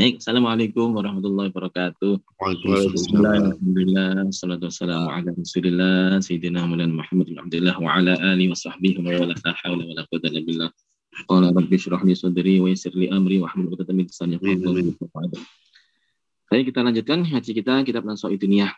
Assalamualaikum warahmatullahi wabarakatuh. Waalaikumsalam. Alhamdulillah, salatu wassalamu ala rasulillah, Sayyidina Muhammad bin Abdullah wa ala alihi wa sahbihi wa wala hawla wa la quwwata illa billah. Qala rabbi shrah li sadri wa yassir li amri wa hlul 'uqdatam min lisani yafqahu qawli. Baik, kita lanjutkan haji kita, kitab Nasa'i Diniyah.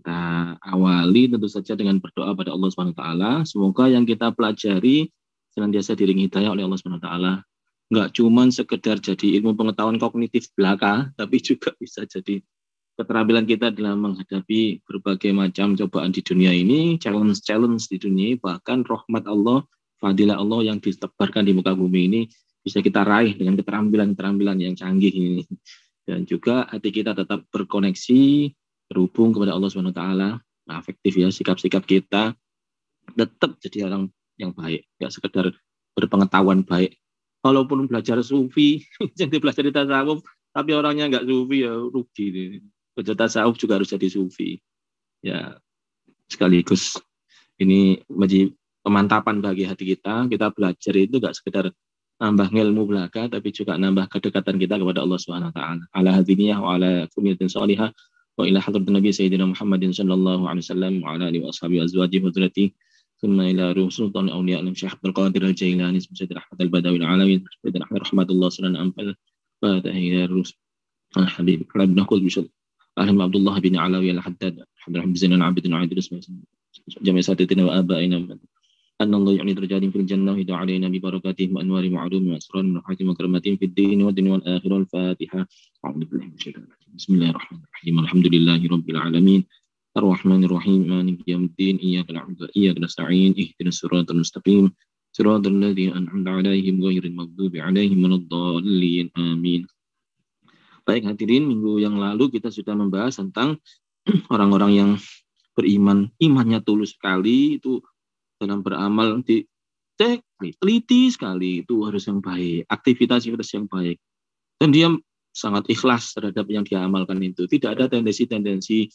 Kita awali tentu saja dengan berdoa pada Allah Subhanahu wa taala. Semoga yang kita pelajari senantiasa diiringi hidayah oleh Allah Subhanahu wa taala. Nggak cuma sekedar jadi ilmu pengetahuan kognitif belaka, tapi juga bisa jadi keterampilan kita dalam menghadapi berbagai macam cobaan di dunia ini, challenge di dunia ini, bahkan rahmat Allah, fadilah Allah yang ditebarkan di muka bumi ini bisa kita raih dengan keterampilan-keterampilan yang canggih ini. Dan juga hati kita tetap berkoneksi, terhubung kepada Allah Subhanahu wa taala, afektif ya, sikap-sikap kita tetap jadi orang yang baik, nggak sekedar berpengetahuan baik. Walaupun belajar sufi, yang dipelajari tasawuf, tapi orangnya nggak sufi ya rugi. Belajar tasawuf juga harus jadi sufi. Ya, sekaligus ini menjadi pemantapan bagi hati kita. Kita belajar itu nggak sekedar nambah ilmu belaka, tapi juga nambah kedekatan kita kepada Allah Subhanahu wa taala. Ala hadiniyah wa ala kumiyatin salihah wa ila hadratin Nabi Sayyidina Muhammadin sallallahu alaihi wasallam wa ala alihi wa ashabihi azwajihi wa dzurriyyatihi. ثم إلى روح سلطان الأولياء الشيخ عبد القادر الجيلاني سيد أحمد البدوي العلوي سيد أحمد رحمة الله سلام أنفل فاتح إلى روح الحبيب بن أخوذ بشر أهل عبد الله بن علوي الحداد عبد الرحمن زين العابد العيد الاسم جميع سادتنا وآبائنا أن الله يعني درجات في الجنة ويدعو علينا ببركاتهم وأنوار معلوم وأسرار من رحمة وكرامات في الدين والدنيا والآخرة. الفاتحة. أعوذ بالله من الشيطان الرجيم. بسم الله الرحمن الرحيم. الحمد لله رب العالمين الرحمن الرحيم مالك يوم الدين إياك نعبد وإياك نستعين اهدنا الصراط المستقيم صراط الذين أنعمت عليهم غير المغضوب عليهم ولا الضالين آمين. Baik hadirin, minggu yang lalu kita sudah membahas tentang orang-orang yang beriman, imannya tulus sekali, itu dalam beramal teliti sekali, itu harus yang baik, aktivitas yang baik, dan dia sangat ikhlas terhadap yang dia amalkan itu, tidak ada tendensi-tendensi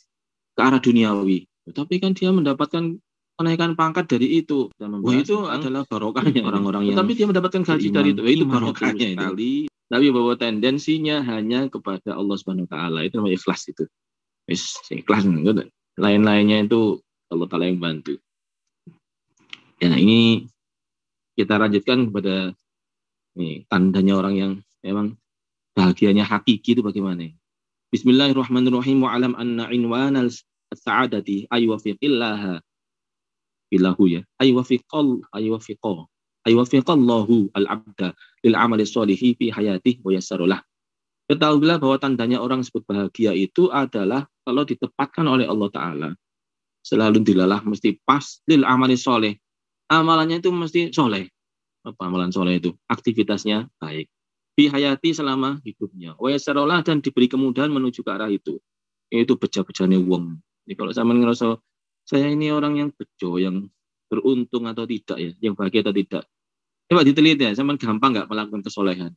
ke arah duniawi, tapi kan dia mendapatkan kenaikan pangkat dari itu. Itu adalah barokahnya orang-orang yang. Tapi dia mendapatkan gaji dari itu barokahnya itu. Tapi bahwa tendensinya hanya kepada Allah Subhanahu Wa Taala, itu namanya ikhlas itu. Ikhlas. Lain-lainnya itu Allah Taala yang bantu. Ya, ini kita lanjutkan kepada tandanya orang yang memang bahagianya hakiki itu bagaimana? Bismillahirrahmanirrahim. Wa alam anna inwanal as-sa'adati aywafiqillaha billahu ya. Aywafiqallahu al-'abda lil 'amali sholihi fi hayatihi wa yassaralah. Ketahuilah bahwa tandanya orang disebut bahagia itu adalah kalau ditepatkan oleh Allah Ta'ala. Selalu dilalah mesti pas lil 'amali sholih. Amalannya itu mesti soleh. Apa amalan soleh itu? Aktivitasnya baik. Fi hayati selama hidupnya. Wa yassaralah, dan diberi kemudahan menuju ke arah itu. Itu beja-bejane wong. Jadi kalau sampean ngerasa saya ini orang yang bejo, yang beruntung atau tidak ya, yang bahagia atau tidak. Coba diteliti ya, sampean gampang nggak melakukan kesolehan?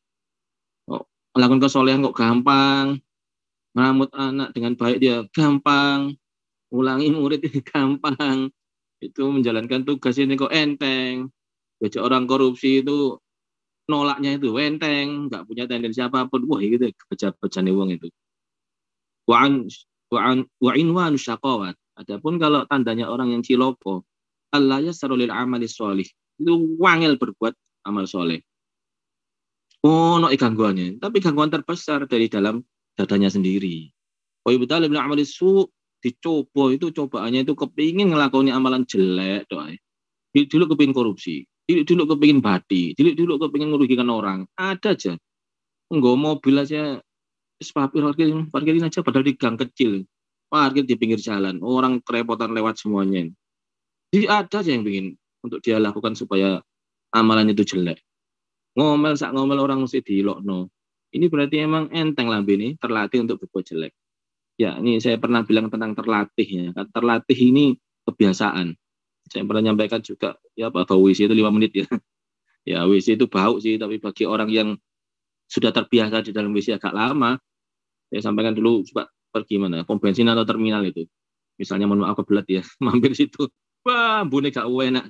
Oh, melakukan kesolehan kok gampang. Meramut anak dengan baik dia gampang. Ulangi murid ini gampang. Itu menjalankan tugas ini kok enteng. Baca orang korupsi itu nolaknya itu enteng, nggak punya tendensi apapun. Wah, gitu beja-bejane wong itu. Wa inwanu syaqawat. Adapun kalau tandanya orang yang ciloko, Allah yassara lil amali sholih. Itu wangel berbuat amal soleh. Oh, no gangguannya. Tapi gangguan terbesar dari dalam dadanya sendiri. Wa yubtal bil amali su, dicoba itu cobaannya itu kepingin ngelakoni amalan jelek doa. Dulu kepingin korupsi. Dulu kepingin badi, dulu kepingin merugikan orang, ada aja. Nggak mobil aja, parkirin aja, padahal di gang kecil, parkir di pinggir jalan, orang kerepotan lewat semuanya. Jadi ada aja yang ingin untuk dia lakukan supaya amalan itu jelek. Ngomel orang mesti dilokno. Ini berarti emang enteng lah ini, terlatih untuk berbuat jelek. Ya, ini saya pernah bilang tentang terlatih ya. Terlatih ini kebiasaan. Saya pernah nyampaikan juga, ya bau WC itu 5 menit ya. Ya WC itu bau sih, tapi bagi orang yang sudah terbiasa di dalam WC agak lama, saya sampaikan dulu coba pergi mana, pom bensin atau terminal itu. Misalnya mohon maaf kebelet ya, mampir situ. Wah, bune gak enak.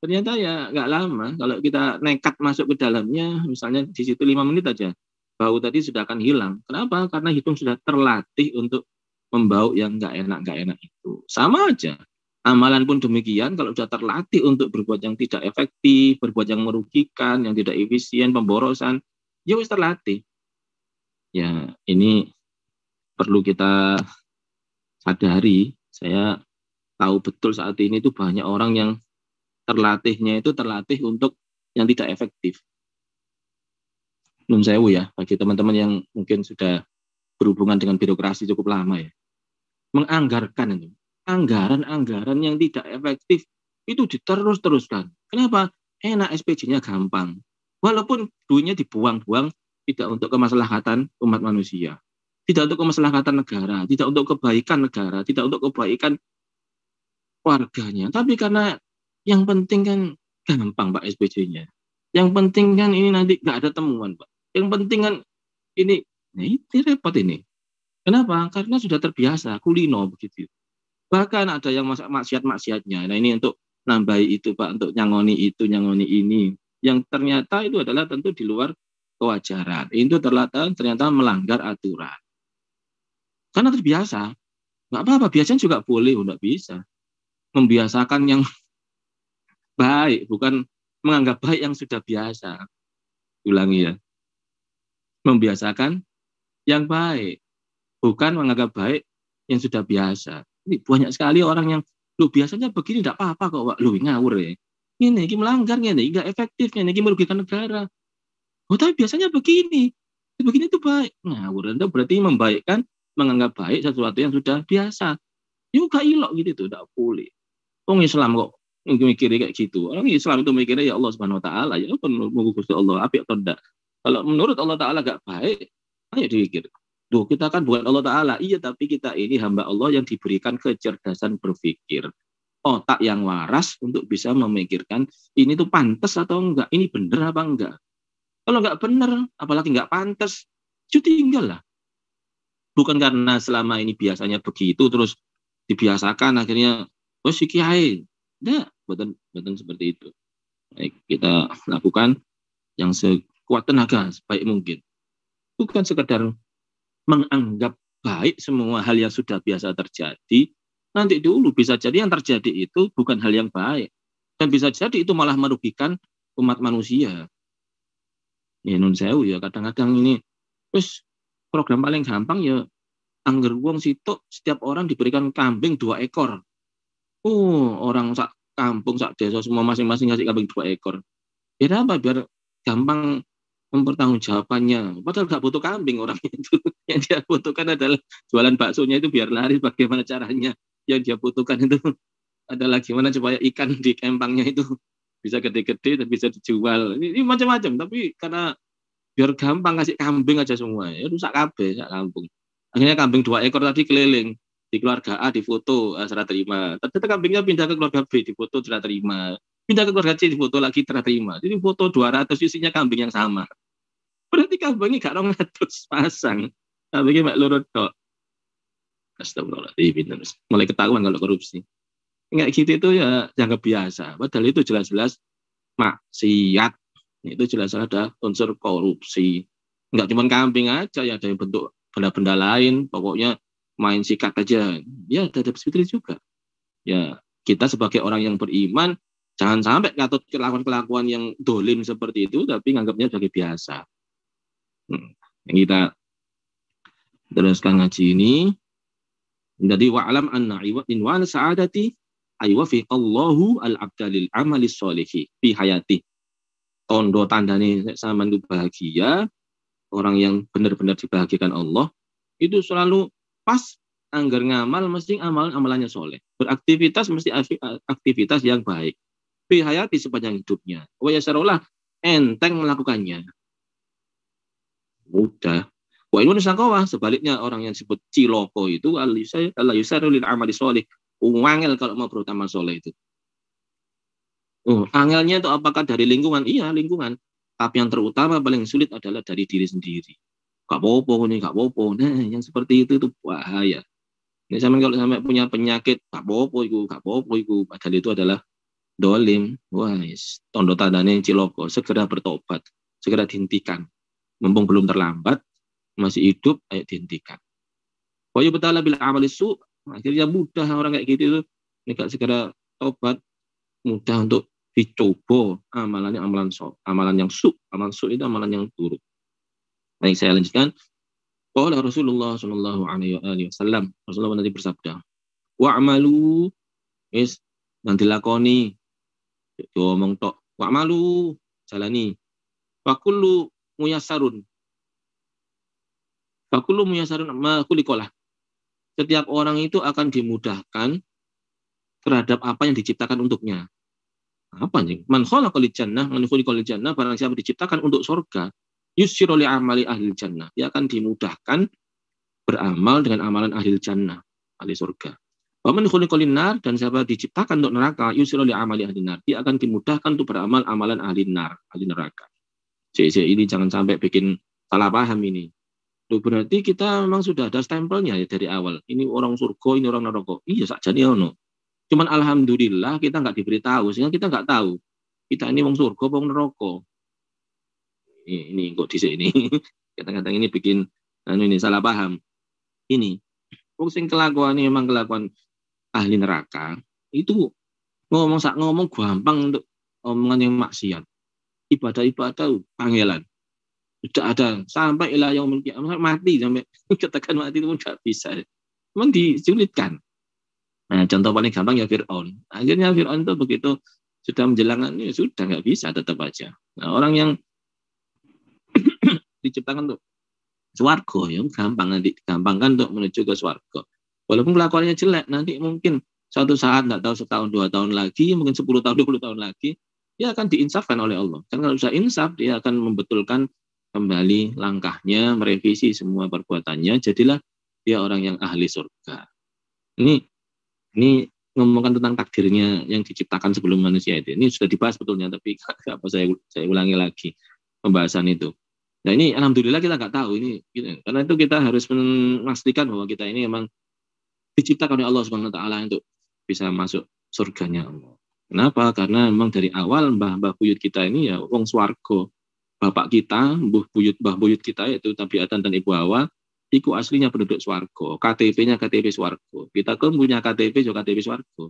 Ternyata ya gak lama, kalau kita nekat masuk ke dalamnya, misalnya di situ 5 menit aja. bau tadi sudah akan hilang. Kenapa? Karena hidung sudah terlatih untuk membau yang nggak enak itu. Sama aja. Amalan pun demikian, kalau sudah terlatih untuk berbuat yang tidak efektif, berbuat yang merugikan, yang tidak efisien, pemborosan, ya wis terlatih. Ya, ini perlu kita sadari. Saya tahu betul saat ini itu banyak orang yang terlatih untuk yang tidak efektif. Nun sewu ya, bagi teman-teman yang mungkin sudah berhubungan dengan birokrasi cukup lama ya. Menganggarkan itu. Anggaran-anggaran yang tidak efektif itu diterus-teruskan. Kenapa? Enak, SPJ-nya gampang. Walaupun duitnya dibuang-buang tidak untuk kemaslahatan umat manusia. Tidak untuk kemaslahatan negara, tidak untuk kebaikan negara, tidak untuk kebaikan warganya. Tapi karena yang penting kan gampang Pak SPJ-nya. Yang penting kan ini nanti nggak ada temuan Pak. Yang penting kan ini repot ini. Kenapa? Karena sudah terbiasa, kulino begitu. Bahkan ada yang maksiat-maksiatnya. Nah ini untuk nambahi itu Pak, untuk nyangoni itu, nyangoni ini. Yang ternyata itu adalah tentu di luar kewajaran. Itu ternyata melanggar aturan. Karena terbiasa. Nggak apa-apa, biasanya juga boleh, nggak bisa. Membiasakan yang baik, bukan menganggap baik yang sudah biasa. Ulangi ya. Membiasakan yang baik, bukan menganggap baik yang sudah biasa. Ini banyak sekali orang yang, lu biasanya begini tidak apa-apa kok, Pak. Lu ngawur ya. Ini melanggar, ini nggak efektif, ini merugikan negara. Oh, tapi biasanya begini. Begini itu baik. Ngawur, itu berarti membaikkan, menganggap baik sesuatu yang sudah biasa. Itu gak ilok gitu tuh, tidak boleh. Orang Islam kok mikirnya kayak gitu. Orang Islam itu mikirnya ya Allah Subhanahu wa taala, ya menunggu Gusti Allah apik atau enggak. Kalau menurut Allah taala gak baik, ayo dipikir. Duh, kita kan bukan Allah taala. Iya, tapi kita ini hamba Allah yang diberikan kecerdasan berpikir. Otak yang waras untuk bisa memikirkan ini tuh pantas atau enggak, ini benar apa enggak. Kalau enggak benar, apalagi enggak pantas, itu tinggal lah. Bukan karena selama ini biasanya begitu terus dibiasakan akhirnya oh si kiai. Enggak, betul seperti itu. Baik, kita lakukan yang sekuat tenaga sebaik mungkin. Bukan sekedar menganggap baik semua hal yang sudah biasa terjadi. Nanti dulu bisa jadi yang terjadi itu bukan hal yang baik. Dan bisa jadi itu malah merugikan umat manusia. Ya nun sewu ya, kadang-kadang ini terus program paling gampang ya angger wong sitok setiap orang diberikan kambing 2 ekor. Orang sak kampung, sak desa semua masing-masing ngasih kambing 2 ekor. Biar apa? Biar gampang mempertanggungjawabannya. Padahal nggak butuh kambing orang itu. Yang dia butuhkan adalah jualan baksonya itu biar laris. Bagaimana caranya? Yang dia butuhkan itu adalah gimana supaya ikan di kempangnya itu bisa gede-gede dan bisa dijual. Ini macam-macam. Tapi karena biar gampang kasih kambing aja semua. Ya rusak kabeh, sak kampung. Akhirnya kambing 2 ekor tadi keliling. Di keluarga A difoto, serah terima. Ternyata kambingnya pindah ke keluarga B, difoto serah terima. Pindah ke keluarga C, difoto lagi serah terima. Jadi foto 200 isinya kambing yang sama. Berarti kambingnya gak 200 pasang. Kambingnya mek loro tok. Astagfirullahaladzim. Mulai ketahuan kalau korupsi. Kayak gitu itu ya dianggap biasa. Padahal itu jelas-jelas maksiat. Itu jelas ada unsur korupsi. Enggak cuma kambing aja, ya ada yang bentuk benda-benda lain. Pokoknya main sikat aja. Ya ada seperti itu juga. Ya kita sebagai orang yang beriman jangan sampai katut kelakuan-kelakuan yang dolim seperti itu tapi nganggapnya sebagai biasa. Yang kita teruskan ngaji ini. Jadi wa'alam anna iwan sa'adati aywafiqallahu al-abdalil amalis solihi fi hayati. Tondo tandane sama itu bahagia, orang yang benar-benar dibahagiakan Allah itu selalu pas anggar ngamal mesti amalannya soleh. Beraktivitas mesti aktivitas yang baik. Fi hayati sepanjang hidupnya. Wa yasarulah enteng melakukannya. Mudah. Wa ilmu nisangkawa, sebaliknya orang yang disebut ciloko itu Allah yusaru lil amali soleh. Wangel kalau mau beramal soleh itu. Angelnya itu apakah dari lingkungan? Iya, lingkungan. Tapi yang terutama paling sulit adalah dari diri sendiri. Gak apa-apa nih, gak apa-apa. Nah, yang seperti itu bahaya. Ini kalau sampai punya penyakit, gak apa-apa itu. Padahal itu adalah dolim. Wah, tondo tandanya ciloko. Segera bertobat. Segera dihentikan. mumpung belum terlambat, masih hidup, ayo dihentikan. Wa yubtala bil amali su, akhirnya mudah orang kayak gitu itu, ini gak segera tobat, mudah untuk dicoba amalannya amalan yang amalan itu amalan yang buruk. Baik, saya lanjutkan. Qala Rasulullah sallallahu alaihi wasallam, Rasulullah nanti bersabda, wa'malu, wis nang dilakoni, ngomong tok, wa'malu, jalani. Fa kullu muyassarun. Fa kullu muyassarun ma khuliqalah. Setiap orang itu akan dimudahkan terhadap apa yang diciptakan untuknya. Apa nih? Man khalaqal jannah, man khuliqal jannah, barang siapa diciptakan untuk surga, yussiru li amali ahli jannah. Dia akan dimudahkan beramal dengan amalan ahli jannah, ahli surga. Wa man khuliqal nar, dan siapa diciptakan untuk neraka, yussiru li amali ahli nar. Dia akan dimudahkan untuk beramal amalan ahli nar, ahli neraka. Ini jangan sampai bikin salah paham ini. Loh, berarti kita memang sudah ada stempelnya ya dari awal. Ini orang surga, ini orang neraka. Iya, sakjane ono. Cuman alhamdulillah kita nggak diberitahu, sehingga kita nggak tahu kita ini wong surga, wong neraka. Ini kok di sini kadang-kadang ini bikin ini salah paham. Ini wong sing kelakuan ini memang kelakuan ahli neraka itu ngomong gampang untuk omongan yang maksiat. Ibadah panggilan. Sudah ada sampai ila yaumil qiyamah, mati sampai katakan mati itu pun nggak bisa. Memang disulitkan. Nah, contoh paling gampang ya Fir'aun. Akhirnya Fir'aun itu begitu sudah menjelangan, ya sudah nggak bisa, tetap aja. Nah, orang yang diciptakan untuk swarga, ya gampang, nanti gampangkan untuk menuju ke swarga. Walaupun kelakuannya jelek, nanti mungkin suatu saat, nggak tahu setahun, 2 tahun lagi, mungkin 10 tahun, 20 tahun lagi, dia akan diinsafkan oleh Allah. Karena kalau sudah insaf, dia akan membetulkan kembali langkahnya, merevisi semua perbuatannya, jadilah dia orang yang ahli surga. Ini ngomongkan tentang takdirnya yang diciptakan sebelum manusia itu. Ini sudah dibahas betulnya, tapi apa saya ulangi lagi pembahasan itu. Nah, ini alhamdulillah kita nggak tahu ini, gitu. Karena itu kita harus memastikan bahwa kita ini memang diciptakan oleh Allah Subhanahu wa taala untuk bisa masuk surganya Allah. Kenapa? Karena memang dari awal mbah buyut kita ini ya wong swarga. Bapak kita, mbah buyut kita yaitu Nabi Adam dan Ibu Hawa, itu aslinya penduduk swarga, KTP-nya KTP swarga. Kita kan punya KTP juga KTP swarga.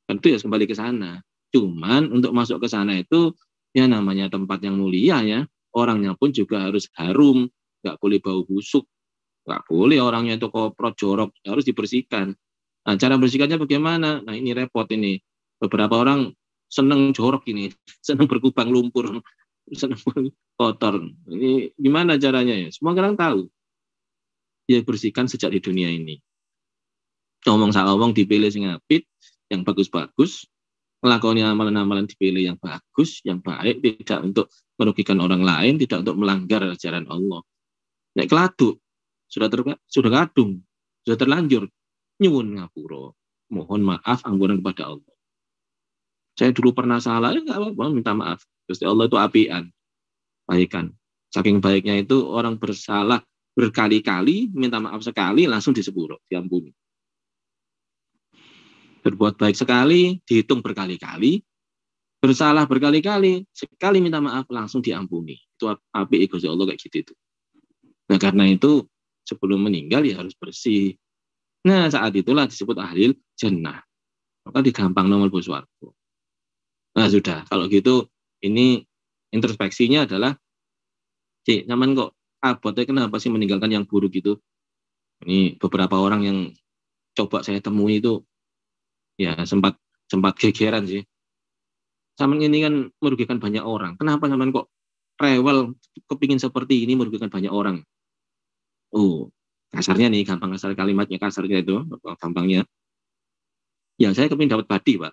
Tentu ya kembali ke sana. Cuman untuk masuk ke sana itu ya namanya tempat yang mulia ya. Orangnya pun juga harus harum, nggak boleh bau busuk, nggak boleh orangnya itu koprot jorok, harus dibersihkan. Nah, cara bersihkannya bagaimana? Nah, ini repot ini. Beberapa orang seneng jorok ini, seneng berkubang lumpur, seneng kotor. Ini gimana caranya ya? Semua orang tahu. Dia bersihkan sejak di dunia ini. Ngomong dipilih sing apik, yang bagus-bagus, melakukan amalan-amalan dipilih yang bagus, yang baik, tidak untuk merugikan orang lain, tidak untuk melanggar ajaran Allah. Nek keladuk, sudah kadung, sudah terlanjur, nyuwun ngapura, mohon maaf, ampunan kepada Allah. Saya dulu pernah salah, ya nggak apa-apa, minta maaf. Gusti Allah itu apian, baikan. Saking baiknya itu orang bersalah berkali-kali, minta maaf sekali, langsung disepuro, diampuni. Berbuat baik sekali, dihitung berkali-kali, bersalah berkali-kali, sekali minta maaf, langsung diampuni. Itu api Gusti Allah kayak gitu itu. Nah, karena itu, sebelum meninggal ya harus bersih. Nah, saat itulah disebut ahli jannah. Maka digampang nomor bos warga. Nah, sudah. Kalau gitu, ini introspeksinya adalah, nyaman kok, abotnya kenapa sih meninggalkan yang buruk itu? Ini beberapa orang yang coba saya temui itu, ya sempat gegeran sih. Saman ini kan merugikan banyak orang. Kenapa saman kok rewel kepingin seperti ini merugikan banyak orang? Oh, kasarnya nih, gampang kasar kalimatnya kasarnya itu, gampangnya. Ya saya kepingin dapat badi, Pak.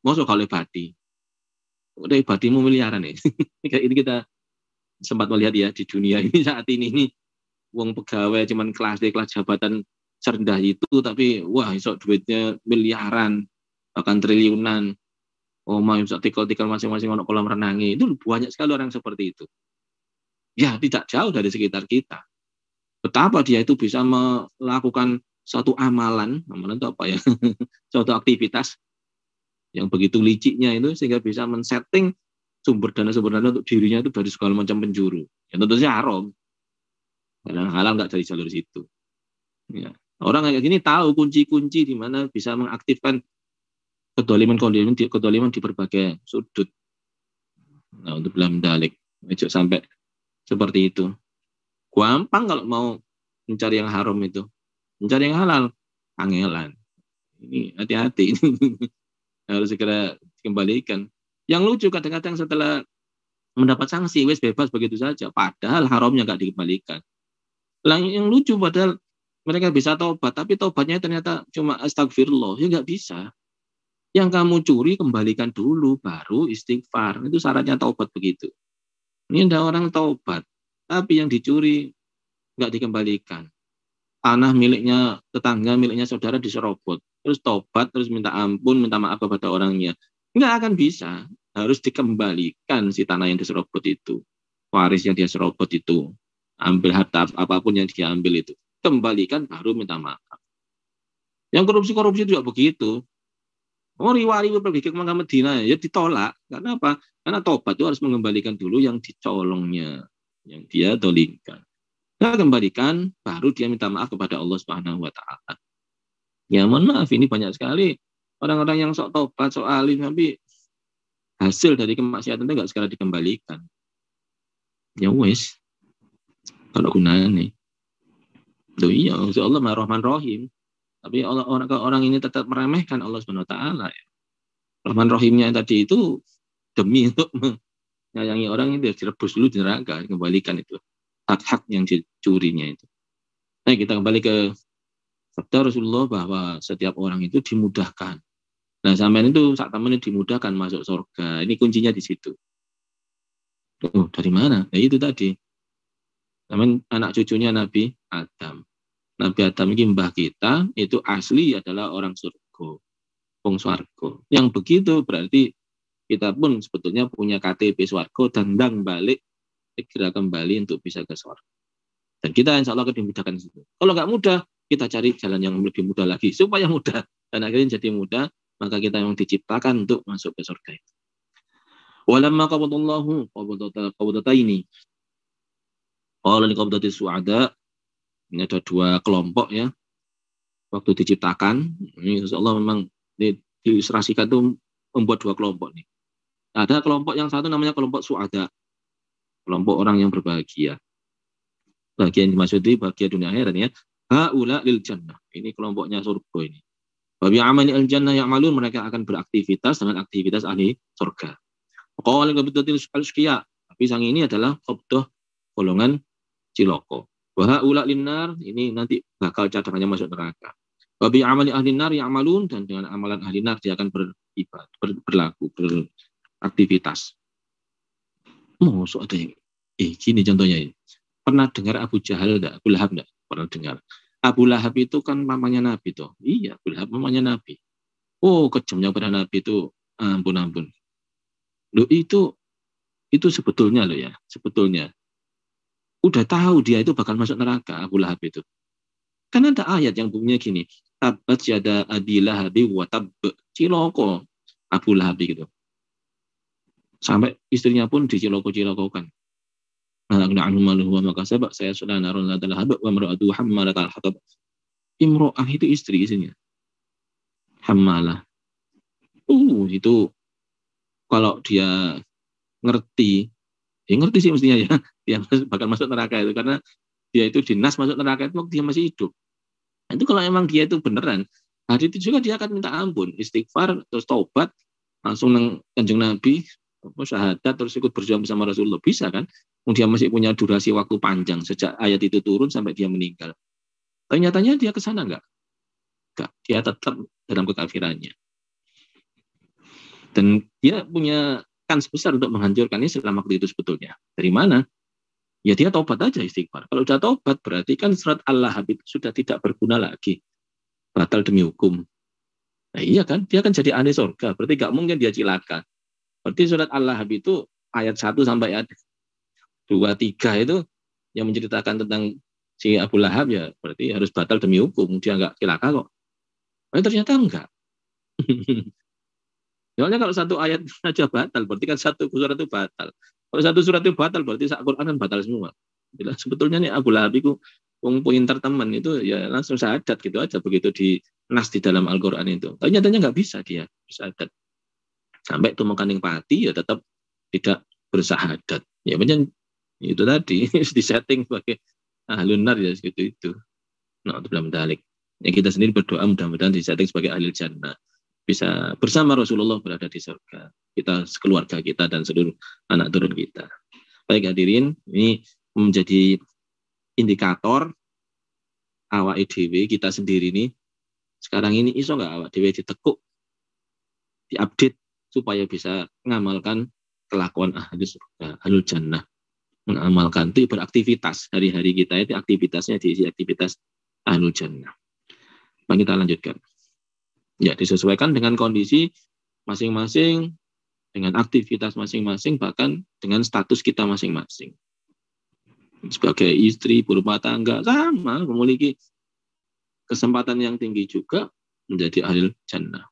Masa kalau badi? Udah badimu miliaran nih. Ini kita sempat melihat ya di dunia ini saat ini uang pegawai cuman kelas jabatan serendah itu, tapi wah iso duitnya miliaran, bahkan triliunan. Oh my, bisa tikal-tikal masing-masing ono kolam renangi. Itu banyak sekali orang seperti itu. Ya, tidak jauh dari sekitar kita. Betapa dia itu bisa melakukan suatu amalan itu apa ya? Suatu aktivitas yang begitu liciknya itu sehingga bisa men-setting sumber dana untuk dirinya itu dari segala macam penjuru. Ya tentu saja haram. Karena halal nggak dari jalur situ. Ya. Orang kayak gini tahu kunci-kunci di mana bisa mengaktifkan kedoliman di berbagai sudut. Nah, untuk bilang dalik, sampai seperti itu. Gampang kalau mau mencari yang haram itu. Mencari yang halal, angelan. Ini hati-hati. Harus segera dikembalikan. Yang lucu kadang-kadang setelah mendapat sanksi, wes bebas begitu saja. Padahal haramnya nggak dikembalikan. Yang lucu padahal mereka bisa tobat, tapi tobatnya ternyata cuma astagfirullah. Ya nggak bisa. Yang kamu curi kembalikan dulu, baru istighfar. Itu syaratnya taubat begitu. Ini ada orang taubat, tapi yang dicuri nggak dikembalikan. Tanah miliknya tetangga, miliknya saudara diserobot. Terus tobat, terus minta ampun, minta maaf kepada orangnya. Nggak akan bisa. Harus dikembalikan si tanah yang diserobot itu. Waris yang dia serobot itu. Ambil harta apapun yang dia ambil itu. Kembalikan, baru minta maaf. Yang korupsi-korupsi juga begitu. Oh, riwari pergi ke Mekah Madinah ya ditolak. Karena apa? Karena tobat itu harus mengembalikan dulu yang dicolongnya, yang dia dolingkan. Nah, kembalikan, baru dia minta maaf kepada Allah Subhanahu wa Ta'ala. Ya, mohon maaf, ini banyak sekali orang-orang yang sok tobat, sok alim, tapi hasil dari kemaksiatan itu nggak segera dikembalikan. Ya wes, kalau gunanya. Loh iya, Allah Ar-Rahman Rahim. Tapi orang ini tetap meremehkan Allah Subhanahu wa Ta'ala. Rahman Rahimnya tadi itu demi untuk menyayangi orang itu direbus dulu di neraka, kembalikan itu hak-hak yang dicurinya itu. Nah, kita kembali ke sabda Rasulullah bahwa setiap orang itu dimudahkan. Nah, sampean itu saat temannya dimudahkan masuk surga. Ini kuncinya di situ. Oh, dari mana? Nah, itu tadi. Sampean anak cucunya Nabi Adam. Nabi Adam ini mbah kita itu asli adalah orang surga, wong swarga. Yang begitu berarti kita pun sebetulnya punya KTP swarga dan ndang balik segera kembali untuk bisa ke surga. Dan kita insya Allah akan dimudahkan di situ. Kalau nggak mudah, kita cari jalan yang lebih mudah lagi supaya mudah. Dan akhirnya jadi mudah, maka kita memang diciptakan untuk masuk ke surga itu. Walamma qabadallahu qabdataini. Qala li qabdati su'ada. Ini ada dua kelompok ya. Waktu diciptakan, ini Allah memang diilustrasikan itu membuat dua kelompok nih. Ada kelompok yang satu namanya kelompok su'ada. Kelompok orang yang berbahagia. Bagian dimaksudi bahagia dunia akhirat ya. Haula lil jannah. Ini kelompoknya surga ini. Wa bi amali al jannah ya'malun, mereka akan beraktivitas dengan aktivitas ahli surga. Qala qabdatil al-syqiya. Tapi sang ini adalah qabdah golongan ciloko. Wa haula linnar, ini nanti bakal cadangannya masuk neraka. Wa bi amali ahli nar ya'malun, dan dengan amalan ahli nar dia akan berlaku, beraktivitas. Masuk ada yang gini contohnya ini. Pernah dengar Abu Jahal enggak? Abu Lahab enggak? Pernah dengar. Abu Lahab itu kan mamanya Nabi toh. Iya, Abu Lahab mamanya Nabi. Oh, kejamnya pada Nabi itu ampun. Loh itu sebetulnya loh ya, sebetulnya udah tahu dia itu bakal masuk neraka Abu Lahab itu. Kan ada ayat yang bunyinya gini, tabat yada Abi Lahab wa tab, ciloko Abu Lahab gitu. Sampai istrinya pun diciloko-cilokokan. Saya sudah narun adalah habab wa mar'atu hammalatal hatab. Imro'ah itu istri isinya. Hammalah. Itu kalau dia ngerti sih mestinya ya, dia bakal masuk neraka itu karena dia itu dinas masuk neraka itu waktu dia masih hidup. Nah, itu kalau emang dia itu beneran, hari itu juga dia akan minta ampun, istighfar, terus taubat, langsung nang Kanjeng Nabi, syahadat, terus ikut berjuang bersama Rasulullah, bisa kan? Dia masih punya durasi waktu panjang sejak ayat itu turun sampai dia meninggal. Ternyatanya dia ke sana enggak? Dia tetap dalam kekafirannya. Dan dia punya kans besar untuk menghancurkannya selama waktu itu sebetulnya. Dari mana? Ya dia taubat aja, istighfar. Kalau sudah taubat berarti kan surat Al-Lahab itu sudah tidak berguna lagi. Batal demi hukum. Nah iya kan, dia kan jadi ahli surga. Berarti nggak mungkin dia cilaka. Berarti surat Al-Lahab itu ayat 1 sampai ayat 2, 3 itu yang menceritakan tentang si Abu Lahab ya berarti harus batal demi hukum. Dia nggak cilaka kok. Nah, ternyata enggak. Soalnya kalau satu ayat saja batal, berarti kan satu surat itu batal. Kalau satu surat itu batal, berarti Al-Quran kan batal semua. Bila sebetulnya nih Abu Lahab itu wong pinter teman itu ya langsung syahadat gitu aja begitu di nas di dalam Al-Qur'an itu. Tapi nyatanya nggak bisa dia syahadat. Sampai temukan yang pati ya tetap tidak bersahadat. Ya macam itu tadi disetting sebagai ahlun nar ya segitu itu. Nah, itu dalam dalik. Ya kita sendiri berdoa mudah-mudahan disetting sebagai ahli jannah. Bisa bersama Rasulullah berada di surga. Kita, sekeluarga kita dan seluruh anak turun kita. Baik hadirin, ini menjadi indikator awak dhewe kita sendiri nih. Sekarang ini iso nggak awak dhewe ditekuk, diupdate supaya bisa mengamalkan kelakuan ahli surga, ahlul jannah. Mengamalkan itu beraktivitas. Hari-hari kita itu aktivitasnya diisi aktivitas ahlul jannah. Mari kita lanjutkan. Ya, disesuaikan dengan kondisi masing-masing, dengan aktivitas masing-masing, bahkan dengan status kita masing-masing. Sebagai istri, berumah tangga, sama, memiliki kesempatan yang tinggi juga menjadi ahli jannah.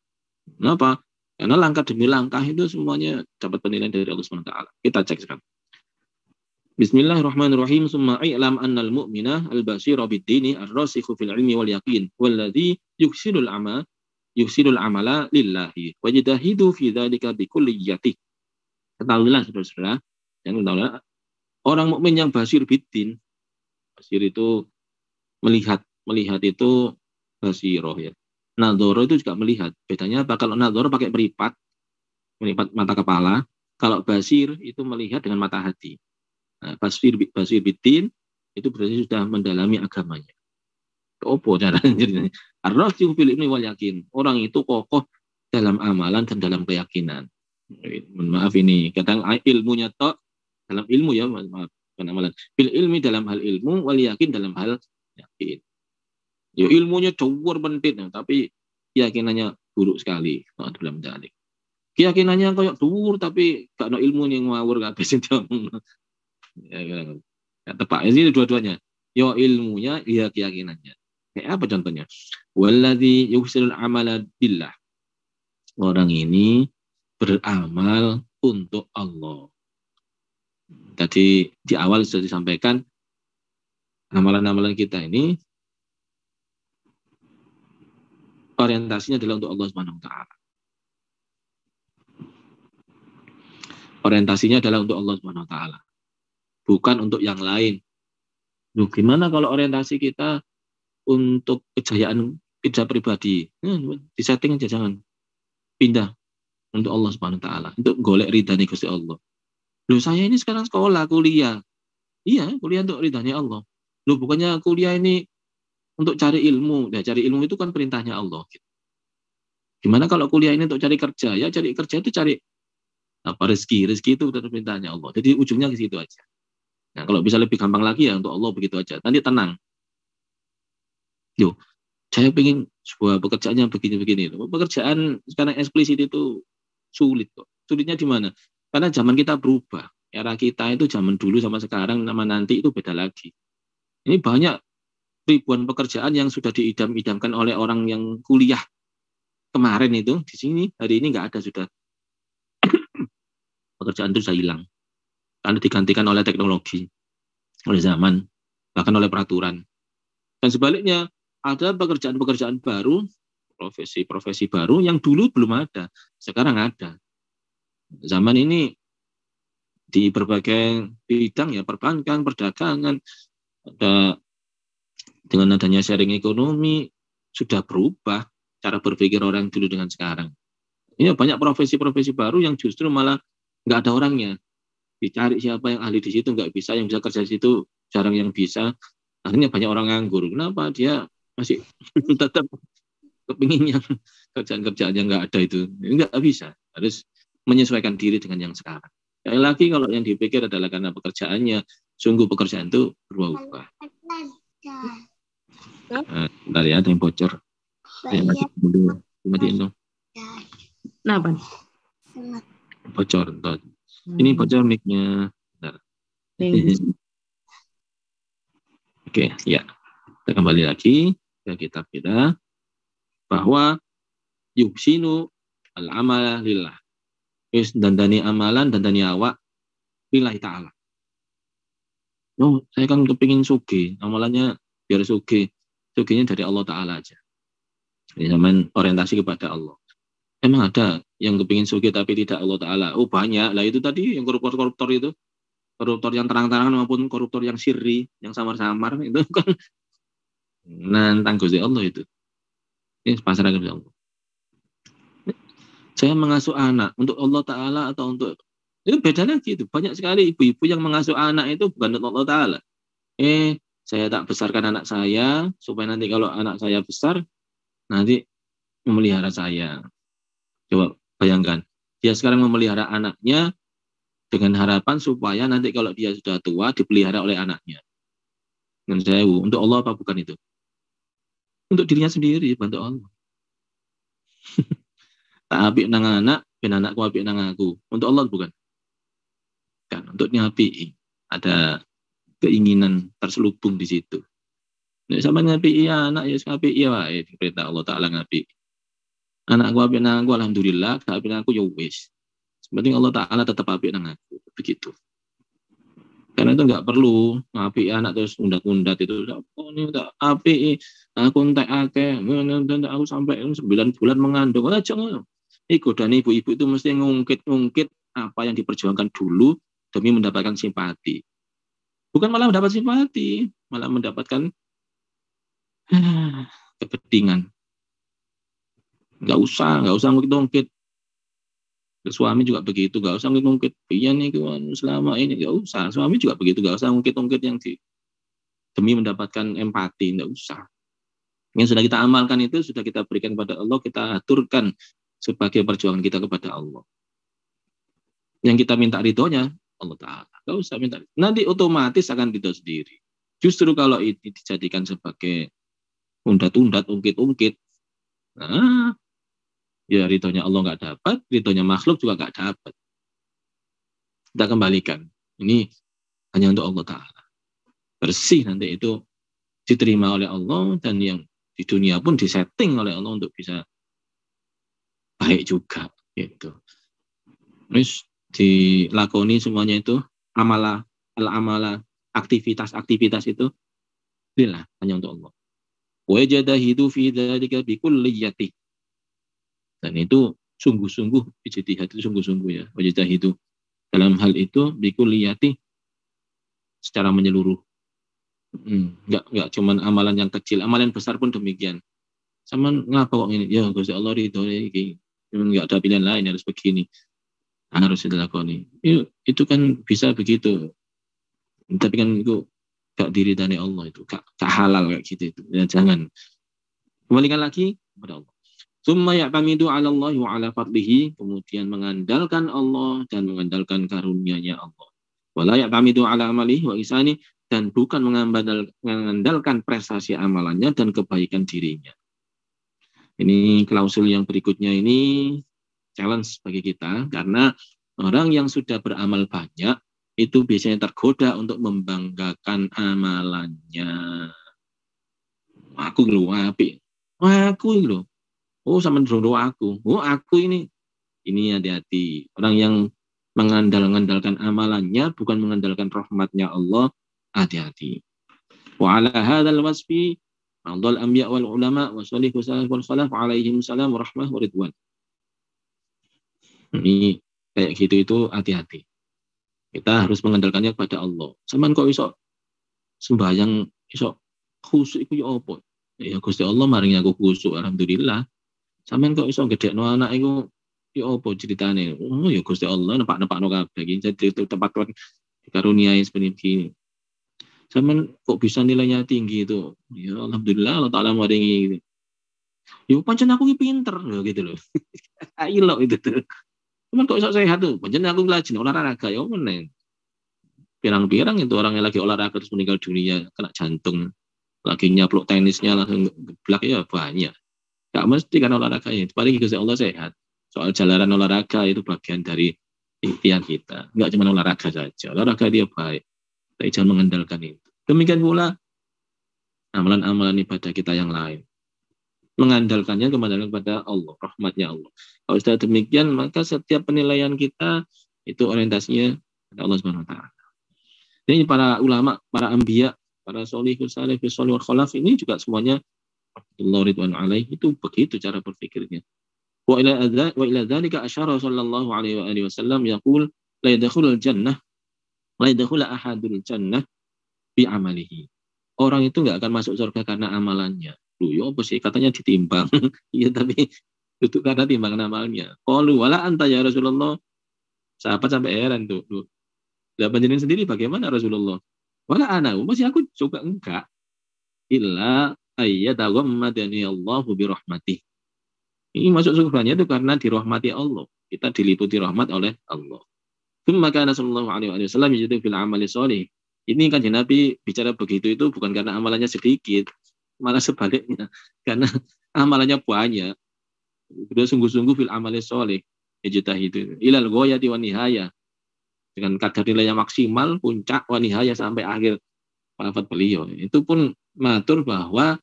Kenapa? Karena langkah demi langkah itu semuanya dapat penilaian dari Allah SWT. Kita cek sekarang. Bismillahirrahmanirrahim. Summa i'lam annal mu'mina al-basira bid-dini ar-rasikhu fil ilmi wal yaqin walladhi yuhsinul amala lillahi wajidahidu fi dzalika bi kulliyati. Ketahuilah saudara-saudara, yang ketahuilah orang mukmin yang basir bid-din. Basir itu melihat itu basiroh ya. Nadhoro itu juga melihat. Bedanya apa? Kalau nadhoro pakai meripat mata kepala, kalau basir itu melihat dengan mata hati. Nah, basir bid-din itu berarti sudah mendalami agamanya. Apa caranya? Ar-rasikhu fil ilmi wal yakin. Orang itu kokoh dalam amalan dan dalam keyakinan. Maaf ini, kadang ilmunya tok dalam ilmu ya, maaf, bukan amalan. Fil ilmi dalam hal ilmu, wal yakin dalam hal yakin. Ya ilmunya jauh penting, tapi keyakinannya buruk sekali. Nah, dalam dalik. Keyakinannya kayak dhuwur tapi gak ada ilmu yang ngawur kabeh sing diomong. Ya tepat. Ini dua-duanya. Ya ilmunya, ya keyakinannya. Kayak apa contohnya? Walladzi yuhsinul amala billah. Orang ini beramal untuk Allah. Tadi di awal sudah disampaikan amalan-amalan kita ini orientasinya adalah untuk Allah Subhanahu wa taala. Orientasinya adalah untuk Allah Subhanahu wa taala. Bukan untuk yang lain. Loh, gimana kalau orientasi kita untuk kejayaan kita pribadi? Di setting aja, jangan pindah untuk Allah Subhanahu wa taala, untuk golek ridhani Gusti Allah. Loh, saya ini sekarang sekolah, kuliah. Iya, kuliah untuk ridhani Allah. Loh, bukannya kuliah ini untuk cari ilmu. Ya, cari ilmu itu kan perintahnya Allah. Gimana kalau kuliah ini untuk cari kerja? Ya, cari kerja itu cari apa rezeki itu perintahnya Allah. Jadi ujungnya ke situ aja. Nah, kalau bisa lebih gampang lagi ya untuk Allah begitu aja. Nanti tenang. Yo, saya pengen sebuah pekerjaannya begini-begini. Pekerjaan sekarang eksplisit itu sulit kok. Sulitnya di mana? Karena zaman kita berubah. Era kita itu zaman dulu sama sekarang sama nanti itu beda lagi. Ini banyak ribuan pekerjaan yang sudah diidam-idamkan oleh orang yang kuliah kemarin itu. Di sini hari ini nggak ada sudah. Pekerjaan itu sudah hilang. Karena digantikan oleh teknologi, oleh zaman, bahkan oleh peraturan. Dan sebaliknya, ada pekerjaan-pekerjaan baru, profesi-profesi baru yang dulu belum ada, sekarang ada. Zaman ini di berbagai bidang ya, perbankan, perdagangan, ada dengan adanya sharing ekonomi sudah berubah cara berpikir orang dulu dengan sekarang. Ini banyak profesi-profesi baru yang justru malah nggak ada orangnya. Dicari siapa yang ahli di situ nggak bisa, yang bisa kerja di situ jarang yang bisa. Akhirnya banyak orang nganggur. Kenapa? Dia masih tetap kepingin yang kerjaan-kerjaan yang nggak ada itu. Ini nggak bisa. Harus menyesuaikan diri dengan yang sekarang. Sekali lagi kalau yang dipikir adalah karena pekerjaannya, sungguh pekerjaan itu berubah. Bentar ya, ada yang bocor. Matiin dong. Kenapa? Bocor. Ini bocor mic-nya. Oke, ya. Kita kembali lagi ke kitab kita. Bahwa yuhsinu al-amala lillah. Dandani amalan, dandani awak lillahi ta'ala. Oh, saya kan kepingin sugih, amalannya biar sugih. Sugihnya dari Allah Ta'ala aja. Jadi zaman orientasi kepada Allah. Emang ada yang kepingin sugih tapi tidak Allah Ta'ala? Oh banyak. Lah itu tadi yang koruptor-koruptor itu. Koruptor yang terang-terangan maupun koruptor yang sirri, yang samar-samar. Itu kan nantang Gusti Allah itu. Ini pasrah kepada Allah. Saya mengasuh anak untuk Allah Ta'ala atau untuk... Itu beda lagi itu. Banyak sekali ibu-ibu yang mengasuh anak itu bukan untuk Allah Ta'ala. Saya tak besarkan anak saya supaya nanti kalau anak saya besar nanti memelihara saya. Coba bayangkan, dia sekarang memelihara anaknya dengan harapan supaya nanti kalau dia sudah tua dipelihara oleh anaknya. Dan saya, untuk Allah apa bukan itu? Untuk dirinya sendiri, bantu Allah. Tak apik nang anak, ben anakku apik nang aku. Untuk Allah bukan? Kan, untuk nyapi ada keinginan terselubung di situ. Nek sampean ngapi iya anak ya ngapi iya wae perintah Allah Taala ngapi. Anakku apik nang aku alhamdulillah, gak apik nang aku ya wis. Sepenting Allah Taala tetap apik nang aku. Begitu. Karena itu nggak perlu ngapi anak terus undat-undat itu. Oh ini tak api, aku entek akeh, aku sampai 9 bulan mengandung. Aja ngono. Dan ibu-ibu itu mesti ngungkit-ngungkit apa yang diperjuangkan dulu demi mendapatkan simpati. Bukan malah mendapat simpati, malah mendapatkan kepentingan. Nggak usah ngungkit-ngungkit. Suami juga begitu, nggak usah ngungkit. Iya nih selama ini nggak usah. Suami juga begitu, nggak usah ngungkit-ngungkit yang demi mendapatkan empati, nggak usah. Yang sudah kita amalkan itu sudah kita berikan kepada Allah, kita aturkan sebagai perjuangan kita kepada Allah. Yang kita minta ridhonya Allah Ta'ala. Nggak usah minta. Nanti otomatis akan ridho sendiri. Justru kalau ini dijadikan sebagai undat-undat, ungkit-ungkit, nah, ya ridhonya Allah nggak dapat, ridhonya makhluk juga nggak dapat. Kita kembalikan. Ini hanya untuk Allah Ta'ala. Bersih nanti itu diterima oleh Allah, dan yang di dunia pun disetting oleh Allah untuk bisa baik juga. Gitu. Terus dilakoni semuanya itu, amala, aktivitas-aktivitas itu, inilah hanya untuk Allah. Wajadahidu fi dzalika bikulliyati. Dan itu sungguh-sungguh, ijtihad itu sungguh-sungguh ya. Wajadahidu dalam hal itu bikulliyati secara menyeluruh. Enggak cuman amalan yang kecil, amalan besar pun demikian. Sama ngapa kok ini? Ya Gusti Allah ridho iki. Enggak ada pilihan lain, harus begini. Harus dilakoni. Itu kan bisa begitu. Tapi kan itu gak diridani Allah, itu gak halal kayak gitu itu. Ya jangan. Kembalikan lagi kepada Allah. Summa ya'tamidu 'ala Allah wa 'ala fadlihi, kemudian mengandalkan Allah dan mengandalkan karunia-Nya Allah. Wala ya'tamidu 'ala amalihi wa ihsani, dan bukan mengandalkan prestasi amalannya dan kebaikan dirinya. Ini klausul yang berikutnya ini challenge bagi kita, karena orang yang sudah beramal banyak itu biasanya tergoda untuk membanggakan amalannya. Aku lho apik. Aku lho. Oh sama dulu aku. Oh aku ini hati-hati. Orang yang mengandalkan amalannya bukan mengandalkan rahmatnya Allah, hati-hati. Wa ala hadzal wasfi afdal anbiya wal ulama wa salihus salaf wal khalaf alaihim salam wa rahmah wa ridwan. Ini kayak gitu itu hati-hati. Kita harus mengandalkannya kepada Allah. Sampeyan kok iso sembahyang iso khusyuk iku ya apa? Ya Gusti Allah maringi aku khusyuk, alhamdulillah. Sampeyan kok iso gedhekno anak iku ya apa ceritane? Oh ya Gusti Allah nepak-nepakno kabeh iki jadi tempat dikaruniai seperti ini. Sampeyan kok bisa nilainya tinggi itu? Ya alhamdulillah Allah Taala maringi gitu. Ya pancen aku ki pinter loh gitu loh. Ayo loh itu tuh. Cuman kok iso sehat tuh? Pancen aku lajeng olahraga ya meneng. Pirang-pirang itu orang yang lagi olahraga terus meninggal dunia kena jantung. Lagi nyapluk tenisnya langsung geblak ya banyak. Gak mesti kan olahraganya. Paling Gusti Allah sehat. Soal jalanan olahraga itu bagian dari ikhtiar kita. Enggak cuma olahraga saja. Olahraga dia baik. Tapi jangan mengandalkan itu. Demikian pula amalan-amalan ibadah kita yang lain. Mengandalkannya kepada Allah, rahmatnya Allah. Kalau sudah demikian, maka setiap penilaian kita itu orientasinya kepada Allah Subhanahu wa taala. Jadi para ulama, para anbiya, para solihus salih, solihul khalaf ini juga semuanya Abdullah ridwan alaih itu begitu cara berpikirnya. Wa ila dzalika asyara sallallahu alaihi wasallam yaqul la yadkhulul jannah la yadkhul ahadul jannah bi amalihi. Orang itu enggak akan masuk surga karena amalannya. Loh, ya apa sih katanya ditimbang. Iya tapi itu karena timbangan amalnya. Qalu wala anta ya Rasulullah. Sahabat sampai heran tuh. Lah panjenengan sendiri bagaimana Rasulullah? Wala ana, masih aku juga enggak. Illa ayyadaghammadani Allahu bi rahmatih. Ini masuk surganya itu karena dirahmati Allah. Kita diliputi rahmat oleh Allah. Tsumma kana sallallahu alaihi wasallam yajidu fil amali shalih. Ini kan Nabi bicara begitu itu bukan karena amalannya sedikit, malah sebaliknya. Karena amalannya banyak. Beliau sungguh-sungguh fil amali shalih. Yajtahidu ilal ghayati wa nihaya. Dengan kadar nilai yang maksimal, puncak wa nihaya sampai akhir wafat beliau. Itu pun matur bahwa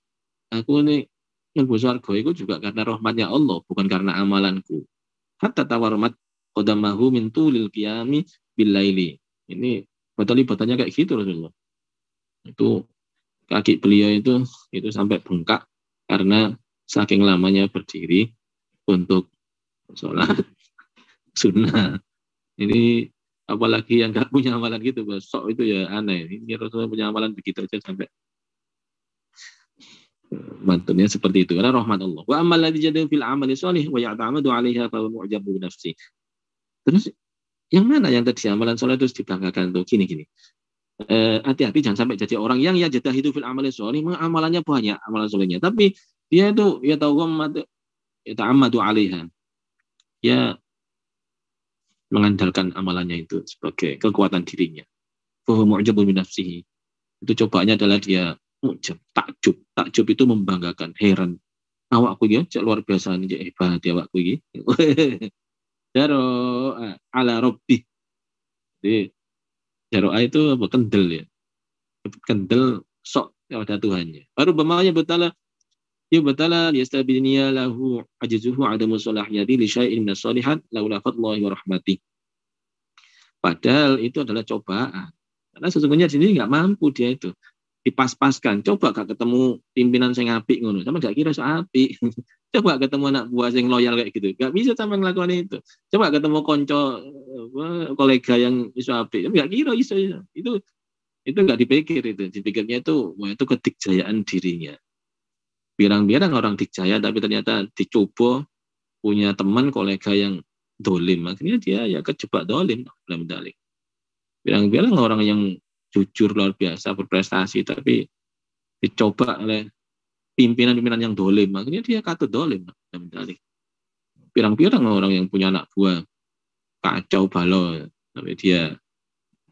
aku ini mlebu swarga itu juga karena rahmatnya Allah, bukan karena amalanku. Hatta tawarmat qadamahu min tulil qiyami bil laili. Ini batal-batalnya kayak gitu Rasulullah. Itu kaki beliau itu sampai bengkak karena saking lamanya berdiri untuk sholat sunnah. Ini apalagi yang nggak punya amalan gitu, sok itu ya aneh. Ini Rasulullah punya amalan begitu aja sampai mantunya seperti itu. Karena rahmat Allah. Wa amal ladzi jadu fil amali shalih wa ya'tamadu 'alaiha fa mu'jabu nafsi. Terus yang mana yang tadi amalan soleh itu dibanggakan tuh gini. Hati-hati jangan sampai jadi orang yang ya jadah itu fil amali sholih, amalannya banyak amalan solehnya, tapi dia itu ya ta'ammadu 'alaiha. Ya mengandalkan amalannya itu sebagai kekuatan dirinya. Fa mu'jabu nafsihi. Itu cobaannya adalah dia takjub. Takjub itu membanggakan, heran. Awakku ya luar biasa nih hebat ya awakku iki. Jaro ala Rabbi. Jadi jaroa itu apa? Kendel ya. Kendel sok pada Tuhannya. Baru bemanya betala yastabiniya lahu ajizuhu adamu salahiyati li syai'in min shalihat laula fadlullahi wa rahmati. Padahal itu adalah cobaan. Karena sesungguhnya di sini nggak mampu dia itu. Dipas-paskan. Coba gak ketemu pimpinan sing apik ngono, sama gak kira so apik. Coba ketemu anak buah sing loyal kayak gitu, gak bisa sama ngelakuin itu. Coba ketemu konco kolega yang iso apik, gak kira iso. Itu gak dipikir itu. Dipikirnya itu, wah itu kedikjayaan dirinya. Birang-birang orang dikjaya, tapi ternyata dicoba punya teman kolega yang dolim, akhirnya dia ya kejebak dolim. Birang-birang orang yang jujur luar biasa berprestasi tapi dicoba oleh pimpinan-pimpinan yang dolim, makanya dia katut dolim. Pirang-pirang orang yang punya anak buah kacau balau tapi dia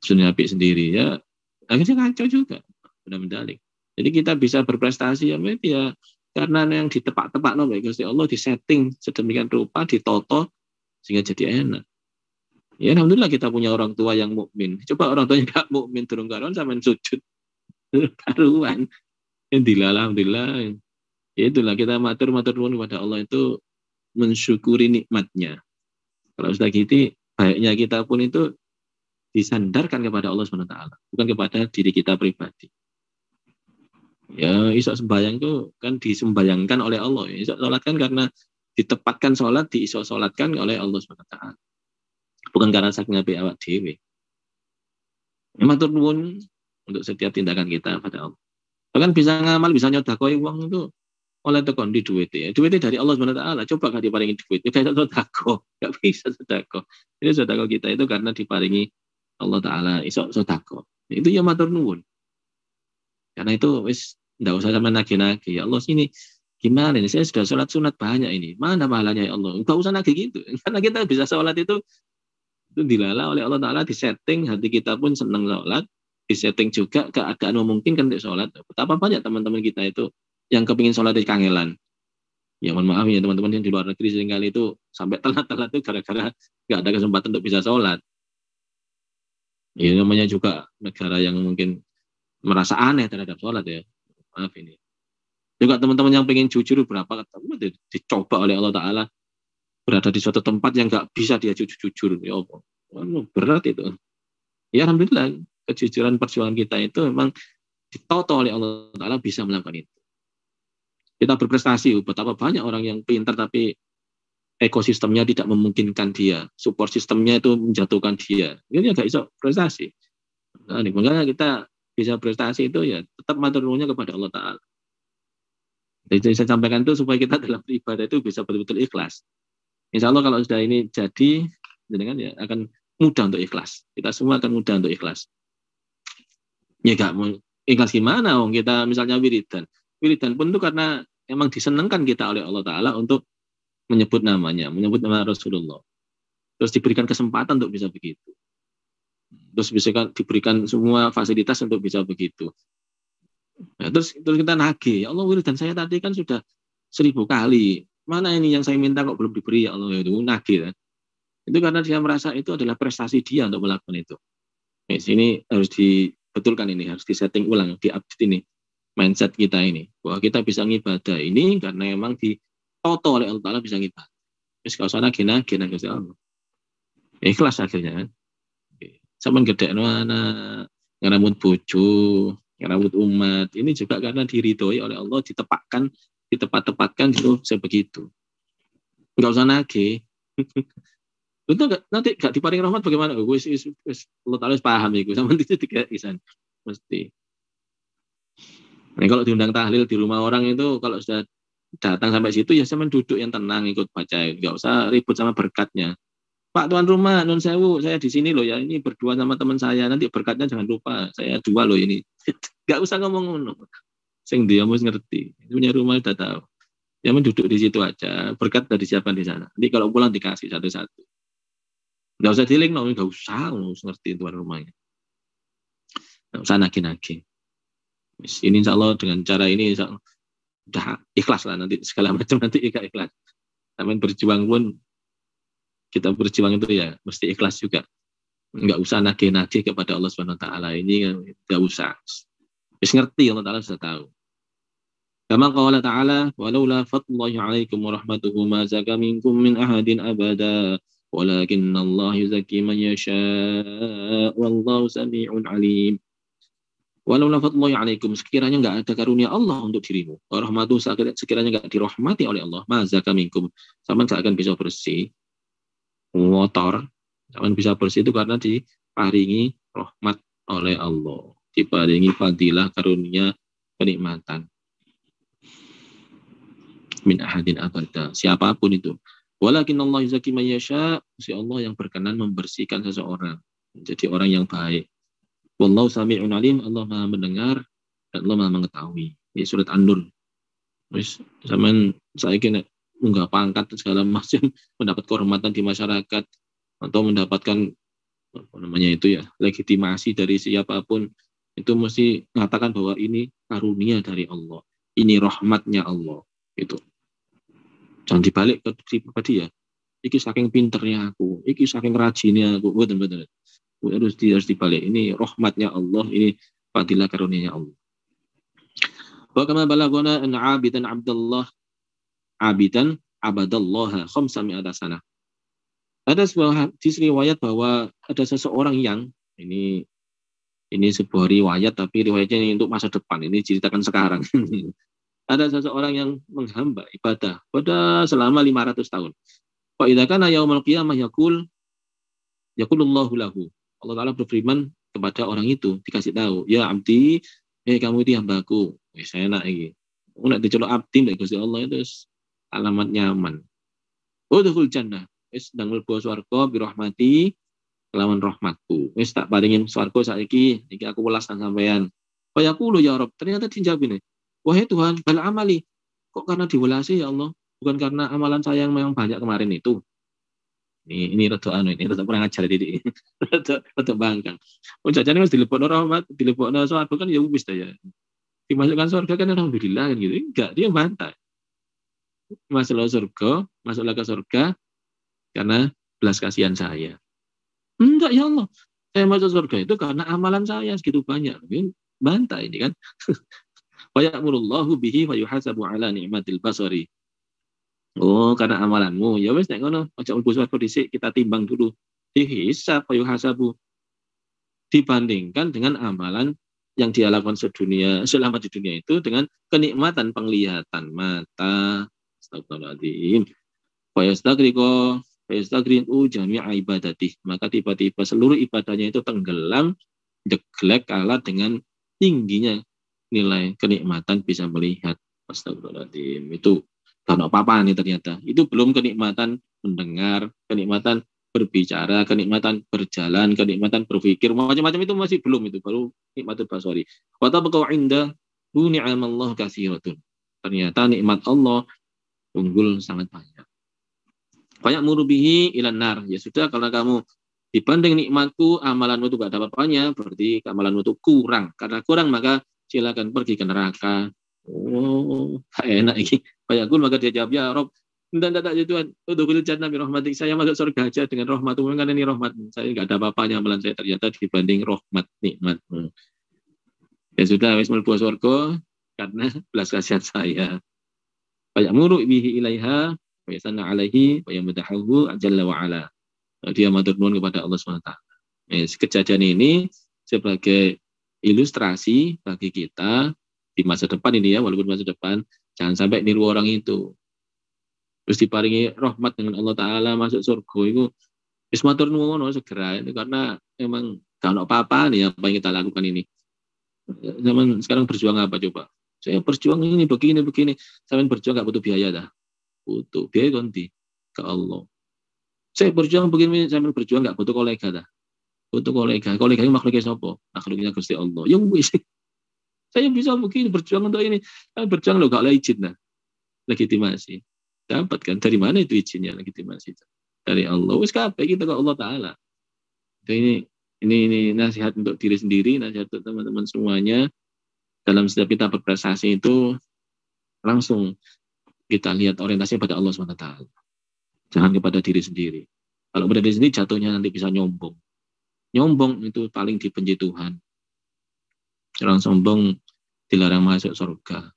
sunnah sendiri ya akhirnya kacau juga. Jadi kita bisa berprestasi ya dia karena yang ditepak-tepak baik Gusti Allah disetting sedemikian rupa, ditoto sehingga jadi enak. Ya alhamdulillah kita punya orang tua yang mukmin. Coba orang tuanya enggak mukmin durung karuan sampean sujud. Karuan. Alhamdulillah. Ya itulah kita matur nuwun kepada Allah itu mensyukuri nikmatnya. Kalau sudah gitu baiknya kita pun itu disandarkan kepada Allah SWT, bukan kepada diri kita pribadi. Ya isok sembahyang itu kan disembayangkan oleh Allah. Isok sholat kan karena ditepatkan sholat, diisok sholatkan oleh Allah SWT. Bukan karena saking apik awak dhewe. Matur nuwun untuk setiap tindakan kita pada Allah. Bahkan bisa ngamal, bisa nyodakoi uang itu oleh tekon di duit ya. Duitnya dari Allah SWT. Coba gak diparingi duit, kayak sodako, gak bisa sodako. Ini sodako kita itu karena diparingi Allah Ta'ala isok sodako. Itu ya matur nuwun. Karena itu wis nggak usah sama nagih-nagih. Ya Allah sini gimana ini? Saya sudah sholat sunat banyak ini. Mana pahalanya ya Allah? Enggak usah nagih gitu. Karena kita bisa sholat itu dilala oleh Allah Ta'ala, disetting hati kita pun senang sholat, disetting juga keadaan memungkinkan untuk sholat. Betapa banyak teman-teman kita itu yang kepingin sholat di kangelan. Ya mohon maaf ya teman-teman yang di luar negeri seringkali itu sampai telat-telat itu gara-gara nggak ada kesempatan untuk bisa sholat. Ya namanya juga negara yang mungkin merasa aneh terhadap sholat ya. Maaf ini. Juga teman-teman yang pengen jujur berapa ketemu dicoba oleh Allah Ta'ala berada di suatu tempat yang nggak bisa dia jujur. Ya Allah, berat itu. Ya alhamdulillah kejujuran perjuangan kita itu memang ditoto oleh Allah Ta'ala bisa melakukan itu. Kita berprestasi, betapa banyak orang yang pintar tapi ekosistemnya tidak memungkinkan dia, support sistemnya itu menjatuhkan dia. Ini agak bisa prestasi. Nah, makanya kita bisa prestasi itu ya tetap matur nuwunnya kepada Allah Ta'ala. Jadi saya sampaikan itu supaya kita dalam beribadah itu bisa betul-betul ikhlas. Insya Allah kalau sudah ini jadi, kan ya akan mudah untuk ikhlas. Kita semua akan mudah untuk ikhlas. Ya gak mau ikhlas gimana? Kita misalnya wiridan. Wiridan pun itu karena memang disenangkan kita oleh Allah Ta'ala untuk menyebut namanya, menyebut nama Rasulullah. Terus diberikan kesempatan untuk bisa begitu. Terus bisa diberikan semua fasilitas untuk bisa begitu. Nah, terus kita nagih, ya Allah wiridan saya tadi kan sudah 1000 kali. Mana ini yang saya minta kok belum diberi, ya Allah, itu nagih kan. Itu karena dia merasa itu adalah prestasi dia untuk melakukan itu. Nah, sini harus dibetulkan ini, harus disetting ulang, diupdate ini mindset kita ini, bahwa kita bisa ngibadah ini karena memang ditoto oleh Allah Ta'ala bisa ngibadah. Terus kalau sana gina-gina ke Allah. Ikhlas akhirnya kan. Sama gede anak, ngeramut bojo, ngeramut umat. Ini juga karena diridhoi oleh Allah, ditepat-tepatkan gitu, sebegitu. Enggak usah nagih. Itu nanti gak diparing rahmat bagaimana? Wis Allah Ta'ala paham itu, sama itu tiga isan. Mesti. Nah, kalau diundang tahlil di rumah orang itu, kalau sudah datang sampai situ ya sama duduk yang tenang ikut baca, nggak usah ribut sama berkatnya. Pak tuan rumah, nun sewu, saya di sini loh ya, ini berdua sama teman saya, nanti berkatnya jangan lupa, saya 2 loh ini. Nggak usah ngomong-ngomong. Sing dia mesti ngerti, punya rumah udah tahu. Ya duduk di situ aja, berkat dari siapa di sana. Nanti kalau pulang dikasih satu-satu. Nggak usah diling, nggak usah ngerti tuan rumahnya. Nggak usah nagih-nagih. Ini insya Allah dengan cara ini insya Allah udah ikhlas lah nanti segala macam nanti ikhlas. Tapi berjuang pun kita berjuang itu ya mesti ikhlas juga. Enggak usah nagih-nagih kepada Allah Subhanahu wa taala, ini enggak usah. Wis ngerti Allah Taala sudah tahu. Kama qala ta'ala walaula fadlullahi 'alaikum wa rahmatuhu ma zaka minkum min ahadin abada walakinnallaha yuzakki man yasha wallahu samii'un 'alim. Walaula fadlullahi 'alaikum, sekiranya enggak ada karunia Allah untuk dirimu, wa rahmatuhu sekiranya enggak dirahmati oleh Allah, ma zaka minkum, sama enggak akan bisa bersih. Motor, jangan bisa bersih itu karena diparingi rahmat oleh Allah, diparingi fadilah, karunia, kenikmatan. Min ahadin abada, siapapun itu. Walakin Allah yuzaki man yasha, si Allah yang berkenan membersihkan seseorang menjadi orang yang baik. Wallahu sami'un alim, Allah Maha mendengar dan Allah Maha mengetahui. Ini surat An-Nur. Wis zaman saiki nek munggah pangkat segala macam, mendapat kehormatan di masyarakat atau mendapatkan apa namanya itu ya, legitimasi dari siapapun, itu mesti mengatakan bahwa ini karunia dari Allah, ini rahmatnya Allah. Itu jangan dibalik ke pribadi ya, iki saking pinternya aku, iki saking rajinnya aku, betul-betul harus dibalik, ini rahmatnya Allah, ini fadilah karunia Allah. Wa kama balagona an abidan abadallaha 500 sanah. Ada sebuah hadis riwayat bahwa ada seseorang yang ini sebuah riwayat, tapi riwayatnya ini untuk masa depan, ini ceritakan sekarang. Ada seseorang yang menghamba ibadah pada selama 500 tahun. Fa idza kana yaumul qiyamah yaqulullahu lahu. Allah Ta'ala berfirman kepada orang itu, dikasih tahu, ya abdi, kamu itu hambaku. Wis enak iki. Nek diceluk abdi nek Gusti Allah itu alamat nyaman. Udkhul jannah. Wis ndang mlebu swarga bi rahmati, kelawan rahmatku. Wis tak paringin swarga saiki, iki aku welaskan sampean. Kaya aku ya Rabb, ternyata dijawab ini. Wahai Tuhan, bal amali. Kok karena diwelasi ya Allah? Bukan karena amalan saya yang memang banyak kemarin itu. Ini rada kurang ajar ini. Rada bangkang. Oh jajane wis dilebokno rahmat, dilebokno swarga kan ya wis ta ya. Dimasukkan surga kan alhamdulillah kan gitu. Enggak, dia bantah. Masuklah ke surga karena belas kasihan saya. Enggak ya Allah. Saya masuk surga itu karena amalan saya segitu banyak. Bantah ini kan. Wa ya'murullahu bihi wa yuhasabu ala ni'matil basari. Oh, karena amalanmu. Ya wis nek ngono, aja mlebu swarga dhisik, kita timbang dulu. Dihisab wa yuhasabu. dibandingkan dengan amalan yang dia lakukan selama di dunia itu dengan kenikmatan penglihatan mata. Astagfirullahaladzim. Fayastagriqu jami'a ibadati. Maka tiba-tiba seluruh ibadahnya itu tenggelam, jeglek kalah dengan tingginya nilai kenikmatan bisa melihat. Astagfirullahaladzim. Itu karena apa nih ternyata. Itu belum kenikmatan mendengar, kenikmatan berbicara, kenikmatan berjalan, kenikmatan berpikir, macam-macam itu masih belum, itu baru nikmatul basari. Wa tabqa indahu ni'amallahu katsiratun. Ternyata nikmat Allah unggul sangat banyak. Banyak murubihi ilan nar. Ya sudah, karena kamu dibanding nikmatku, amalanmu itu gak ada apa-apanya, berarti amalanmu itu kurang. Karena kurang, maka silakan pergi ke neraka. Oh, enak ini. Bayakul, maka dia jawab, ya Rob, tidak ya Tuhan, udhulil jannah bi rahmatik, saya masuk surga aja dengan rahmatmu, kan ini rahmat. Saya nggak ada apa-apanya amalan saya ternyata dibanding rahmat nikmatmu. Ya sudah, wis mlebu surga karena belas kasihan saya. Banyak muru bihi ilaiha wa yasanna alaihi wa yamdahu jalla wa ala. Dia matur nuwun kepada Allah SWT. Kejadian ini sebagai ilustrasi bagi kita di masa depan ini ya, walaupun masa depan jangan sampai niru orang itu. Terus diparingi rahmat dengan Allah Ta'ala masuk surga itu wis matur nuwun segera itu, karena memang gak ono apa-apa nih apa yang kita lakukan ini. Zaman sekarang berjuang apa coba? Saya berjuang ini begini. Saya berjuang gak butuh biaya dah. Butuh biaya ganti ke Allah. Saya berjuang begini, saya berjuang gak butuh kolega dah. Butuh kolega. Kolega ini makhluknya sapa? Makhluknya Gusti Allah. Yang wis. Saya bisa begini berjuang untuk ini. Saya berjuang lo gak oleh izin dah. Legitimasi. Dapat kan? Dari mana itu izinnya, legitimasi? Dari Allah. Wis kabeh kita ke Allah Ta'ala. Ini nasihat untuk diri sendiri, nasihat untuk teman-teman semuanya. Dalam setiap kita berprestasi itu langsung kita lihat orientasinya pada Allah SWT. Jangan kepada diri sendiri. Kalau pada diri sendiri jatuhnya nanti bisa nyombong. Nyombong itu paling dibenci Tuhan. Orang sombong dilarang masuk surga.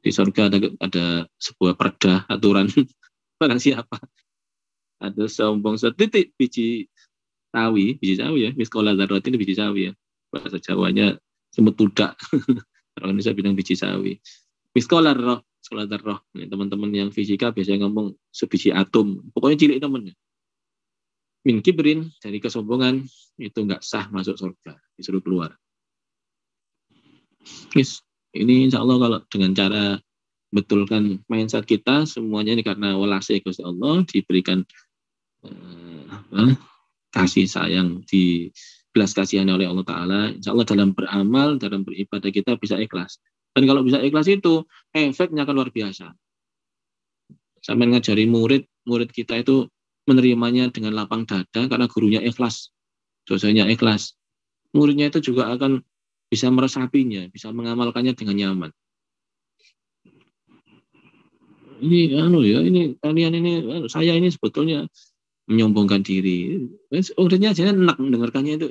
Di surga ada sebuah perda aturan barang siapa ada sombong setitik biji sawi ya, miskola dzarratin biji sawi ya, bahasa Jawanya semut tudak. Orang Indonesia bilang biji sawi. Miskola dzarrah. Teman-teman yang fisika biasanya ngomong sebiji atom, pokoknya cilik temennya. Min kibrin, dari kesombongan itu nggak sah masuk surga, disuruh keluar. Yes. Ini insya Allah kalau dengan cara betulkan mindset kita, semuanya ini karena walase Gusti Allah, diberikan kasih sayang, dibelas kasihani oleh Allah Ta'ala. Insya Allah dalam beramal, dalam beribadah kita bisa ikhlas. Dan kalau bisa ikhlas itu, efeknya akan luar biasa. Sampai ngajari murid kita itu menerimanya dengan lapang dada karena gurunya ikhlas, dosanya ikhlas. Muridnya itu juga akan bisa meresapinya, bisa mengamalkannya dengan nyaman. Ini kalian ini, saya ini sebetulnya menyombongkan diri. Muridnya aja enak mendengarkannya itu,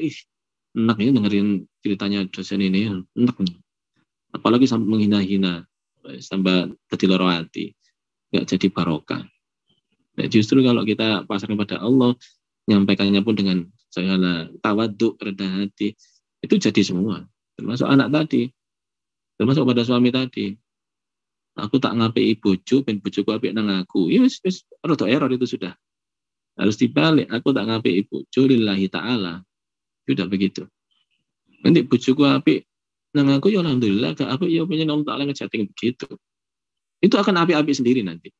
enak ini dengerin ceritanya dosen ini, enak. Apalagi sampai menghina-hina, sampai jadi loro hati, nggak jadi barokah. Nah, justru kalau kita pasrah kepada Allah, nyampaikannya pun dengan segala tawaduk, rendah hati, itu jadi semua. Termasuk anak tadi, termasuk pada suami tadi. Aku tak ngapei bojo, ben bojoku apik nang aku. Wis rada error itu sudah. Harus dibalik, aku tak ngapei bojo lillahi ta'ala. Sudah begitu. Nanti bojoku apik nang aku ya alhamdulillah, gak apik ya punya Allah Ta'ala ngejating begitu. Itu akan apik-apik sendiri nanti.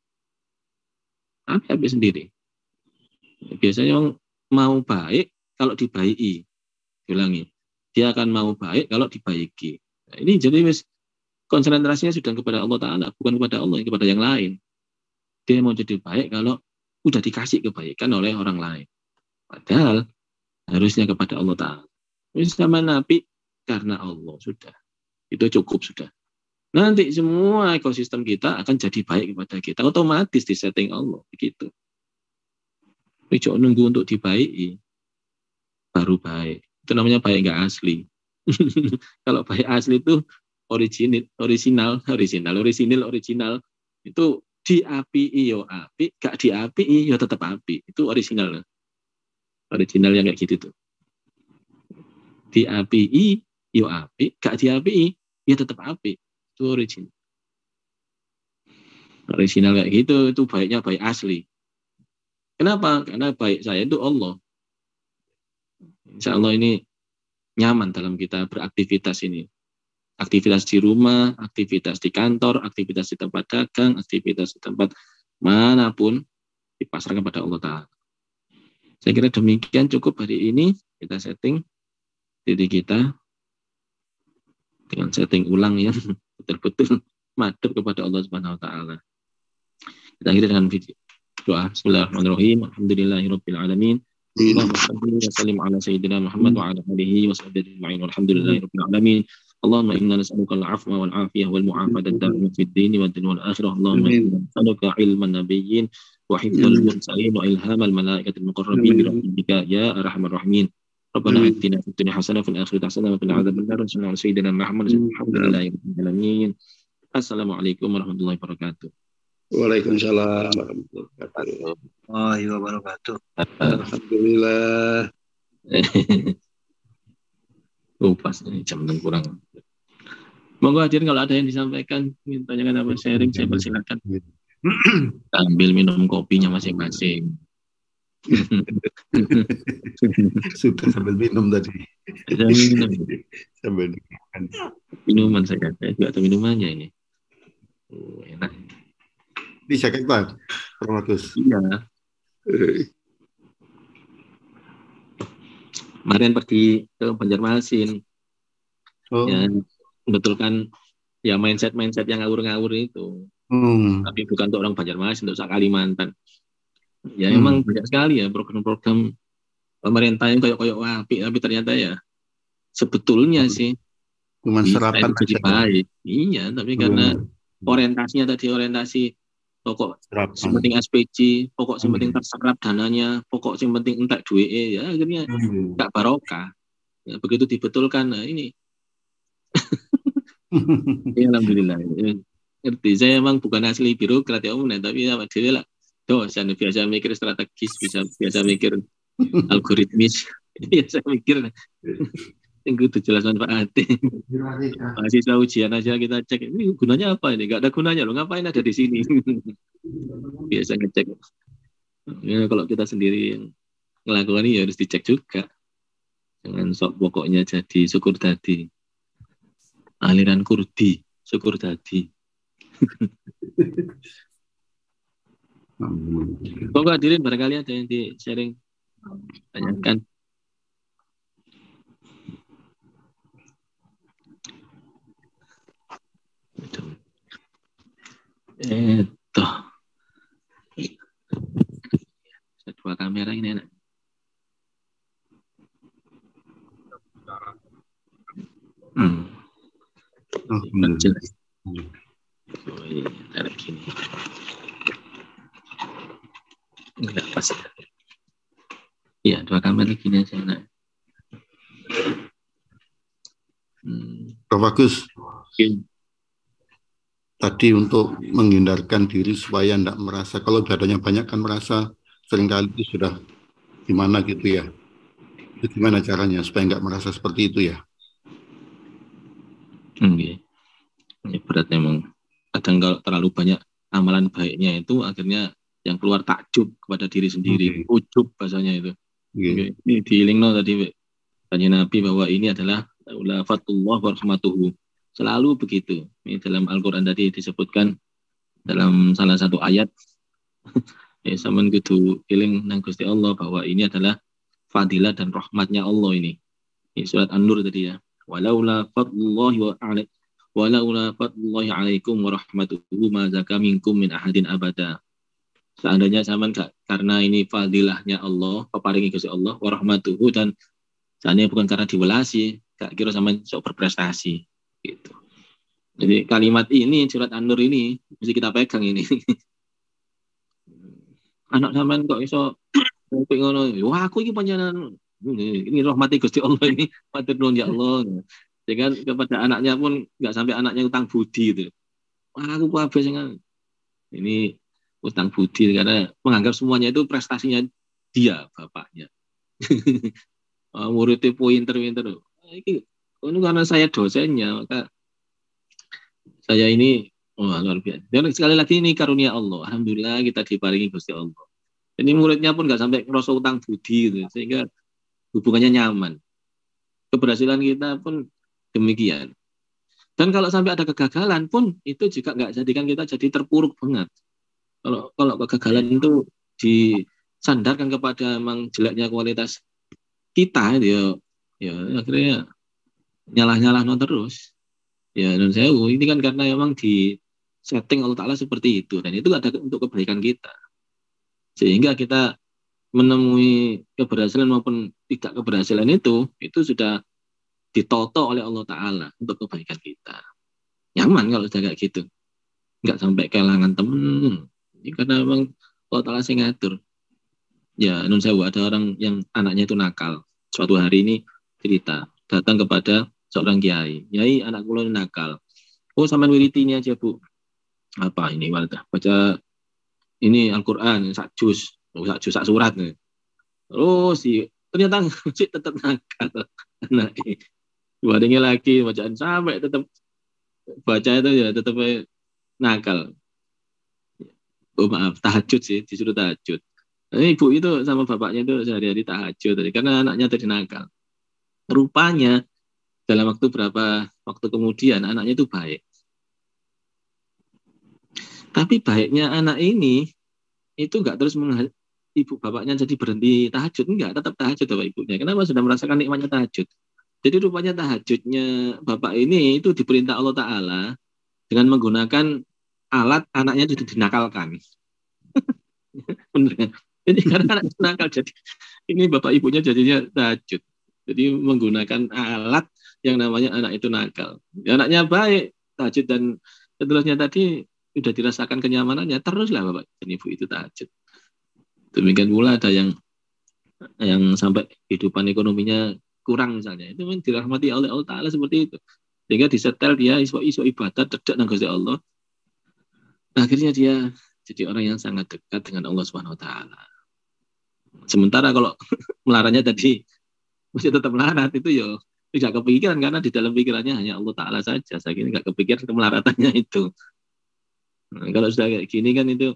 Apik-apik sendiri. Biasanya orang mau baik kalau dibaiki. Ulangi. Dia akan mau baik kalau dibaiki. Nah, ini jadi konsentrasinya sudah kepada Allah Ta'ala, bukan kepada Allah, kepada yang lain. Dia mau jadi baik kalau udah dikasih kebaikan oleh orang lain. Padahal harusnya kepada Allah Ta'ala. Ini sama Nabi karena Allah, sudah. Itu cukup sudah. Nanti semua ekosistem kita akan jadi baik kepada kita. Otomatis disetting Allah. Begitu. Jangan nunggu untuk dibaiki. Baru baik. Itu namanya baik nggak asli. Kalau baik asli itu original itu diapii yo api, gak diapii yo tetap api. Itu original yang kayak gitu tuh. diapii yo apik, gak diapii ya tetap apik. Itu original kayak gitu, itu baiknya baik asli. Kenapa? Karena baik saya itu Allah. Insya Allah ini nyaman dalam kita beraktivitas ini. Aktivitas di rumah, aktivitas di kantor, aktivitas di tempat dagang, aktivitas di tempat manapun dipasrahkan pada Allah Ta'ala. Saya kira demikian cukup hari ini. Kita setting diri kita dengan setting ulang yang betul-betul madhep kepada Allah Subhanahu Wa Ta'ala. Kita akhiri dengan doa. Bismillahirrahmanirrahim. Alhamdulillahirabbil alamin. Allahumma shalli wa sallim ala sayyidina Muhammad wa ala alihi wa sahbihi ajma'in. Walhamdulillahirabbil alamin. Allahumma inna nas'aluka al-'afwa wal 'afiyah wal mu'afadata da'ima fid din wad dunya wal akhirah. Allahumma inna nas'aluka 'ilman nabiyyin wa hifdzal mursalin wa ilhamal malaikatil muqarrabin bi rahmatika ya arhamar rahimin. Rabbana atina fid dunya hasanah wa fil akhirati hasanah wa qina adzabannar. Sallallahu alaihi sayyidina Muhammad. Alhamdulillahirabbil alamin. Assalamualaikum warahmatullahi wabarakatuh. Waalaikumsalam warahmatullahi wabarakatuh. Alhamdulillah. Pas ini jam 6 kurang. Monggo hadirin kalau ada yang disampaikan, ingin tanyakan apa sharing, saya persilakan. Ambil minum kopinya masing-masing. Sudah sambil minum tadi. Sambil minuman saya juga ada minumannya ini. Enak. Bisa kan, Bagus. Iya. Kemarin pergi ke Banjarmasin, ya, betulkan ya mindset yang ngawur-ngawur itu. Tapi bukan untuk orang Banjarmasin, untuk Kalimantan. Ya emang banyak sekali ya program-program pemerintah yang koyok-koyok apik, tapi ternyata ya sebetulnya sih cuma serapan aja baik. Iya, tapi karena orientasinya tadi orientasi pokok yang penting SPJ, pokok yang penting terserap dananya, pokok yang penting entek duit ya akhirnya gak barokah. Ya, begitu dibetulkan, nah ini. Ya, alhamdulillah. Ngerti, saya emang bukan asli birokrat ya umum, tapi apa dia lah. Dosen biasa mikir strategis, biasa mikir algoritmis. Ya saya mikir itu jelas manfaatnya. Mahasiswa ujian aja kita cek, ini gunanya apa ini? Gak ada gunanya loh, ngapain ada di sini? Biasa ngecek. Ya, kalau kita sendiri ngelakukan ini ya harus dicek juga. Jangan sok pokoknya jadi syukur tadi. Aliran kurdi, syukur tadi. Pokoknya hadirin barangkali ada yang di sharing, tanyakan. Dua kamera ini enak. Jelas. Oh iya, ada gini. Enggak pas. Iya, dua kamera gini aja enak. Bagus. Tadi untuk menghindarkan diri supaya tidak merasa, kalau dadanya banyak kan merasa seringkali itu sudah gimana gitu ya. Itu gimana caranya supaya nggak merasa seperti itu ya? Ya berat memang. Kadang kalau terlalu banyak amalan baiknya itu akhirnya yang keluar takjub kepada diri sendiri. Ujub bahasanya itu. Ini diilingno tadi tanya Nabi bahwa ini adalah ulafatullah wa rahmatuhu. Selalu begitu. Ini dalam Al-Quran tadi disebutkan dalam salah satu ayat. Ya saman kudu iling nang Gusti Allah bahwa ini adalah fadilah dan rahmatnya Allah ini. Ini surat An-Nur tadi ya. Walaula fadlullahi alaikum wa rahmatuhu ma zaka minkum min ahadin abada. Seandainya saman gak karena ini fadilahnya Allah, peparingi Gusti Allah wa rahmatuhu, dan seandainya bukan karena diwelasi, gak kira saman sok berprestasi. Gitu. Jadi kalimat ini surat An-Nur ini mesti kita pegang ini. Anak sampean kok iso ngono. Wah, aku iki panjenengan ini rahmati Gusti Allah ini. Matur nuwun ya Allah. Sehingga kepada anaknya pun enggak sampai anaknya utang budi itu. Wah, aku kabeh sing ini utang budi karena menganggap semuanya itu prestasinya dia bapaknya. Muridnya pinter-pinter. Ini karena saya dosennya, maka saya ini luar biasa. Dan sekali lagi ini karunia Allah. Alhamdulillah kita diparingi Gusti Allah. Ini muridnya pun nggak sampai ngerasa utang budi gitu, sehingga hubungannya nyaman. Keberhasilan kita pun demikian. Dan kalau sampai ada kegagalan pun itu juga nggak jadikan kita jadi terpuruk banget. Kalau kegagalan itu disandarkan kepada memang jeleknya kualitas kita, ya akhirnya nyalah terus. Ya, dan saya ini kan karena memang di setting Allah Ta'ala seperti itu. Dan itu ada untuk kebaikan kita. Sehingga kita menemui keberhasilan maupun tidak keberhasilan itu sudah ditoto oleh Allah Ta'ala untuk kebaikan kita. Nyaman kalau sudah kayak gitu. Nggak sampai kehilangan temen. Ini karena memang Allah Ta'ala sih ngatur. Ya, nun sewu, ada orang yang anaknya itu nakal. Suatu hari ini cerita, datang kepada seorang kiai. Kiai, anak kula nakal. Oh, sampean wiriti ini aja, Bu. Apa ini? Baca ini Al-Qur'an sak juz, sak surat nih. Terus ternyata masih tetap nakal. Nah, dibandingin lagi bacaan sampai tetap baca itu ya tetap nakal. Oh maaf, tahajud sih, disuruh tahajud. Nah, ibu itu sama bapaknya itu sehari-hari tahajud karena anaknya tadi nakal. Rupanya dalam waktu kemudian anaknya itu baik. Tapi baiknya anak ini itu enggak terus ibu bapaknya jadi berhenti tahajud, enggak, tetap tahajud bapak ibunya. Kenapa? Sudah merasakan nikmatnya tahajud. Jadi rupanya tahajudnya bapak ini itu diperintah Allah Ta'ala dengan menggunakan alat anaknya itu dinakalkan. Benar. Jadi karena anak nakal, jadi ini bapak ibunya jadinya tahajud. Jadi menggunakan alat yang namanya anak itu nakal. Anaknya baik, tahajud dan seterusnya tadi sudah dirasakan kenyamanannya, teruslah bapak dan ibu itu tahajud. Demikian pula ada yang sampai kehidupan ekonominya kurang misalnya, itu memang dirahmati oleh Allah Ta'ala seperti itu. Sehingga disetel dia iso ibadat dedak nang Gusti Allah. Akhirnya dia jadi orang yang sangat dekat dengan Allah Subhanahu wa taala. Sementara kalau melarangnya tadi masih tetap melarat, itu ya tidak kepikiran karena di dalam pikirannya hanya Allah Ta'ala saja. Saya kira nggak kepikiran kemelaratannya itu. Nah, kalau sudah kayak gini kan itu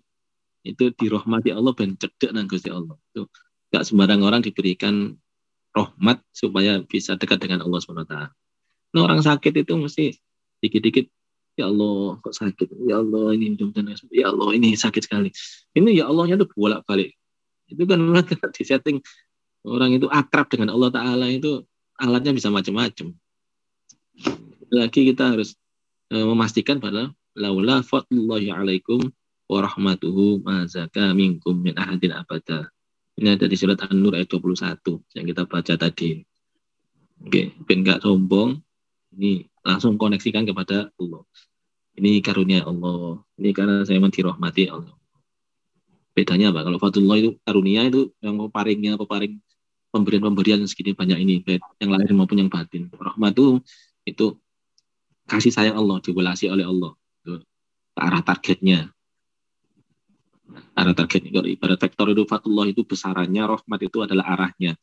dirahmati Allah ben cedek nang Gusti Allah. Itu enggak sembarang orang diberikan rahmat supaya bisa dekat dengan Allah Subhanahu wa taala. Nah, orang sakit itu mesti dikit-dikit, ya Allah kok sakit, ya Allah ini ya Allah ini sakit sekali. Ini ya Allahnya tuh bolak-balik. Itu kan di setting orang itu akrab dengan Allah Ta'ala itu alatnya bisa macam-macam. Lagi kita harus memastikan bahwa laula fadlullahi alaikum wa rahmatuhu ma zaka minkum min ahadin abada. Ini ada di surat An-Nur ayat 21 yang kita baca tadi. Oke, ben enggak sombong. Ini langsung koneksikan kepada Allah. Ini karunia Allah. Ini karena saya dirahmati Allah. Bedanya apa? Kalau fadlullah itu karunia itu yang peparing pemberian segini banyak ini, baik yang lahir maupun yang batin. Rahmatu itu kasih sayang Allah, diwelasi oleh Allah. Itu ke arah targetnya. Arah targetnya. Kalau ibarat vektor itu fadlullah itu besarannya, rahmat itu adalah arahnya.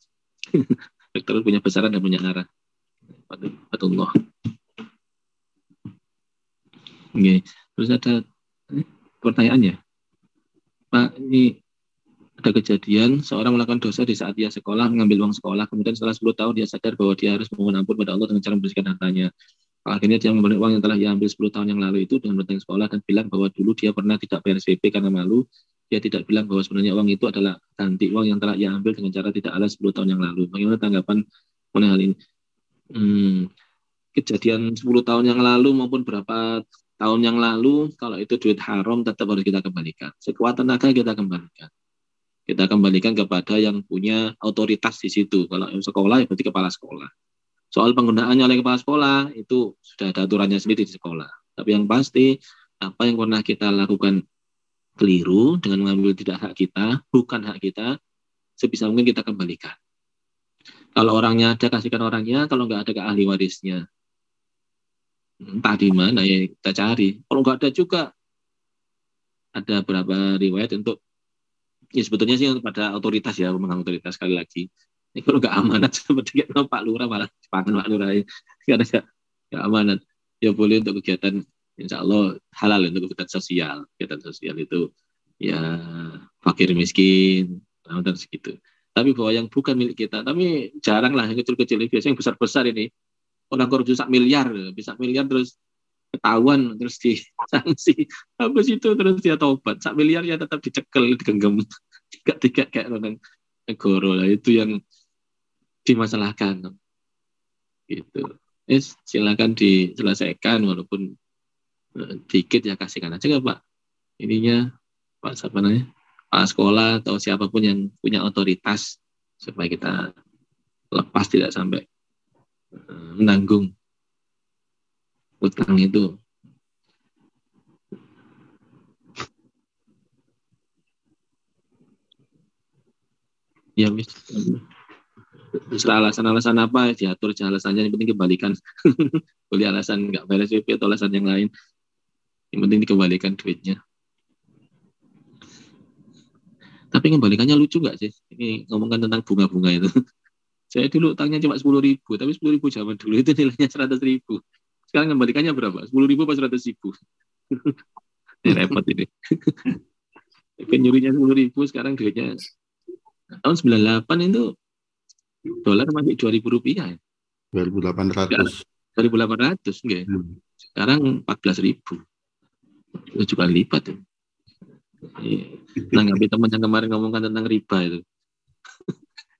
Vektor punya besaran dan punya arah. Fadlullah. Oke. Terus ada pertanyaannya. Pak, ini ada kejadian seorang melakukan dosa di saat dia sekolah, mengambil uang sekolah, kemudian setelah 10 tahun dia sadar bahwa dia harus memohon ampun pada Allah dengan cara membersihkan hartanya. Akhirnya dia membalik uang yang telah ia ambil 10 tahun yang lalu itu dengan bertanya sekolah dan bilang bahwa dulu dia pernah tidak bayar SPP karena malu. Dia tidak bilang bahwa sebenarnya uang itu adalah ganti uang yang telah ia ambil dengan cara tidak halal 10 tahun yang lalu. Bagaimana tanggapan mengenai hal ini? Kejadian 10 tahun yang lalu maupun berapa tahun yang lalu, kalau itu duit haram tetap harus kita kembalikan. Sekuat tenaga kita kembalikan. Kita kembalikan kepada yang punya otoritas di situ. Kalau yang sekolah, berarti kepala sekolah. Soal penggunaannya oleh kepala sekolah, itu sudah ada aturannya sendiri di sekolah. Tapi yang pasti, apa yang pernah kita lakukan keliru dengan mengambil tidak hak kita, bukan hak kita, sebisa mungkin kita kembalikan. Kalau orangnya ada, kasihkan orangnya. Kalau nggak ada ke ahli warisnya. Entah di mana ya kita cari. Kalau nggak ada juga, ada beberapa riwayat untuk ya sebetulnya sih pada otoritas ya, pemegang otoritas sekali lagi. Ini kalau nggak amanat seperti Pak Lurah malah pangan Pak Lurai karena gak amanat. Ya boleh untuk kegiatan, insya Allah halal untuk kegiatan sosial. Kegiatan sosial itu ya fakir miskin, dan segitu. Tapi bahwa yang bukan milik kita, tapi jarang lah yang kecil-kecil, biasanya yang besar-besar ini orang korupsi sak miliar, bisa miliar terus ketahuan terus disanksi, habis itu terus dia tobat, sak miliar ya tetap dicekel, digenggam, tiga kayak orang negoro lah, itu yang dimasalahkan gitu. Silakan diselesaikan walaupun dikit ya, kasihkan aja nggak Pak ininya, Pak siapa namanya, Pak sekolah atau siapapun yang punya otoritas supaya kita lepas, tidak sampai menanggung utang itu. Ya mis, alasan-alasan apa diatur aja alasannya, yang penting kembalikan. Boleh alasan nggak bayar SPP atau alasan yang lain, yang penting dikembalikan duitnya. Tapi kembalikannya lucu nggak sih? Ini ngomongkan tentang bunga-bunga itu. Saya dulu utangnya cuma 10.000, tapi 10.000 zaman dulu itu nilainya 100.000. Sekarang kembalikannya berapa? 10.000 apa 100.000? Ini repot ini. Nyurinya 10.000, sekarang duitnya tahun 98 itu dolar masih 2.000 rupiah. 2.800. 2.800 enggak? Sekarang 14.000. Itu juga lipat ya. Nanggapi teman yang kemarin ngomongkan tentang riba itu.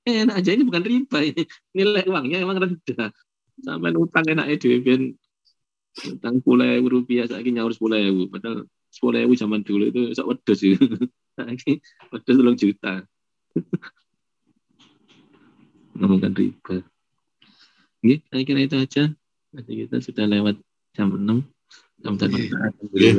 Enak aja, ini bukan riba ini. Nilai uangnya emang rendah. Sampai utang enaknya duit utang 10.000 rupiah, saiki nyaur 10.000. Padahal 10.000 zaman dulu itu sok wedhus itu. Saiki wedhus 3 juta. Ngomongkan riba. Oke, saya kira itu aja. Nanti kita sudah lewat jam 6. Jam 6. Oke,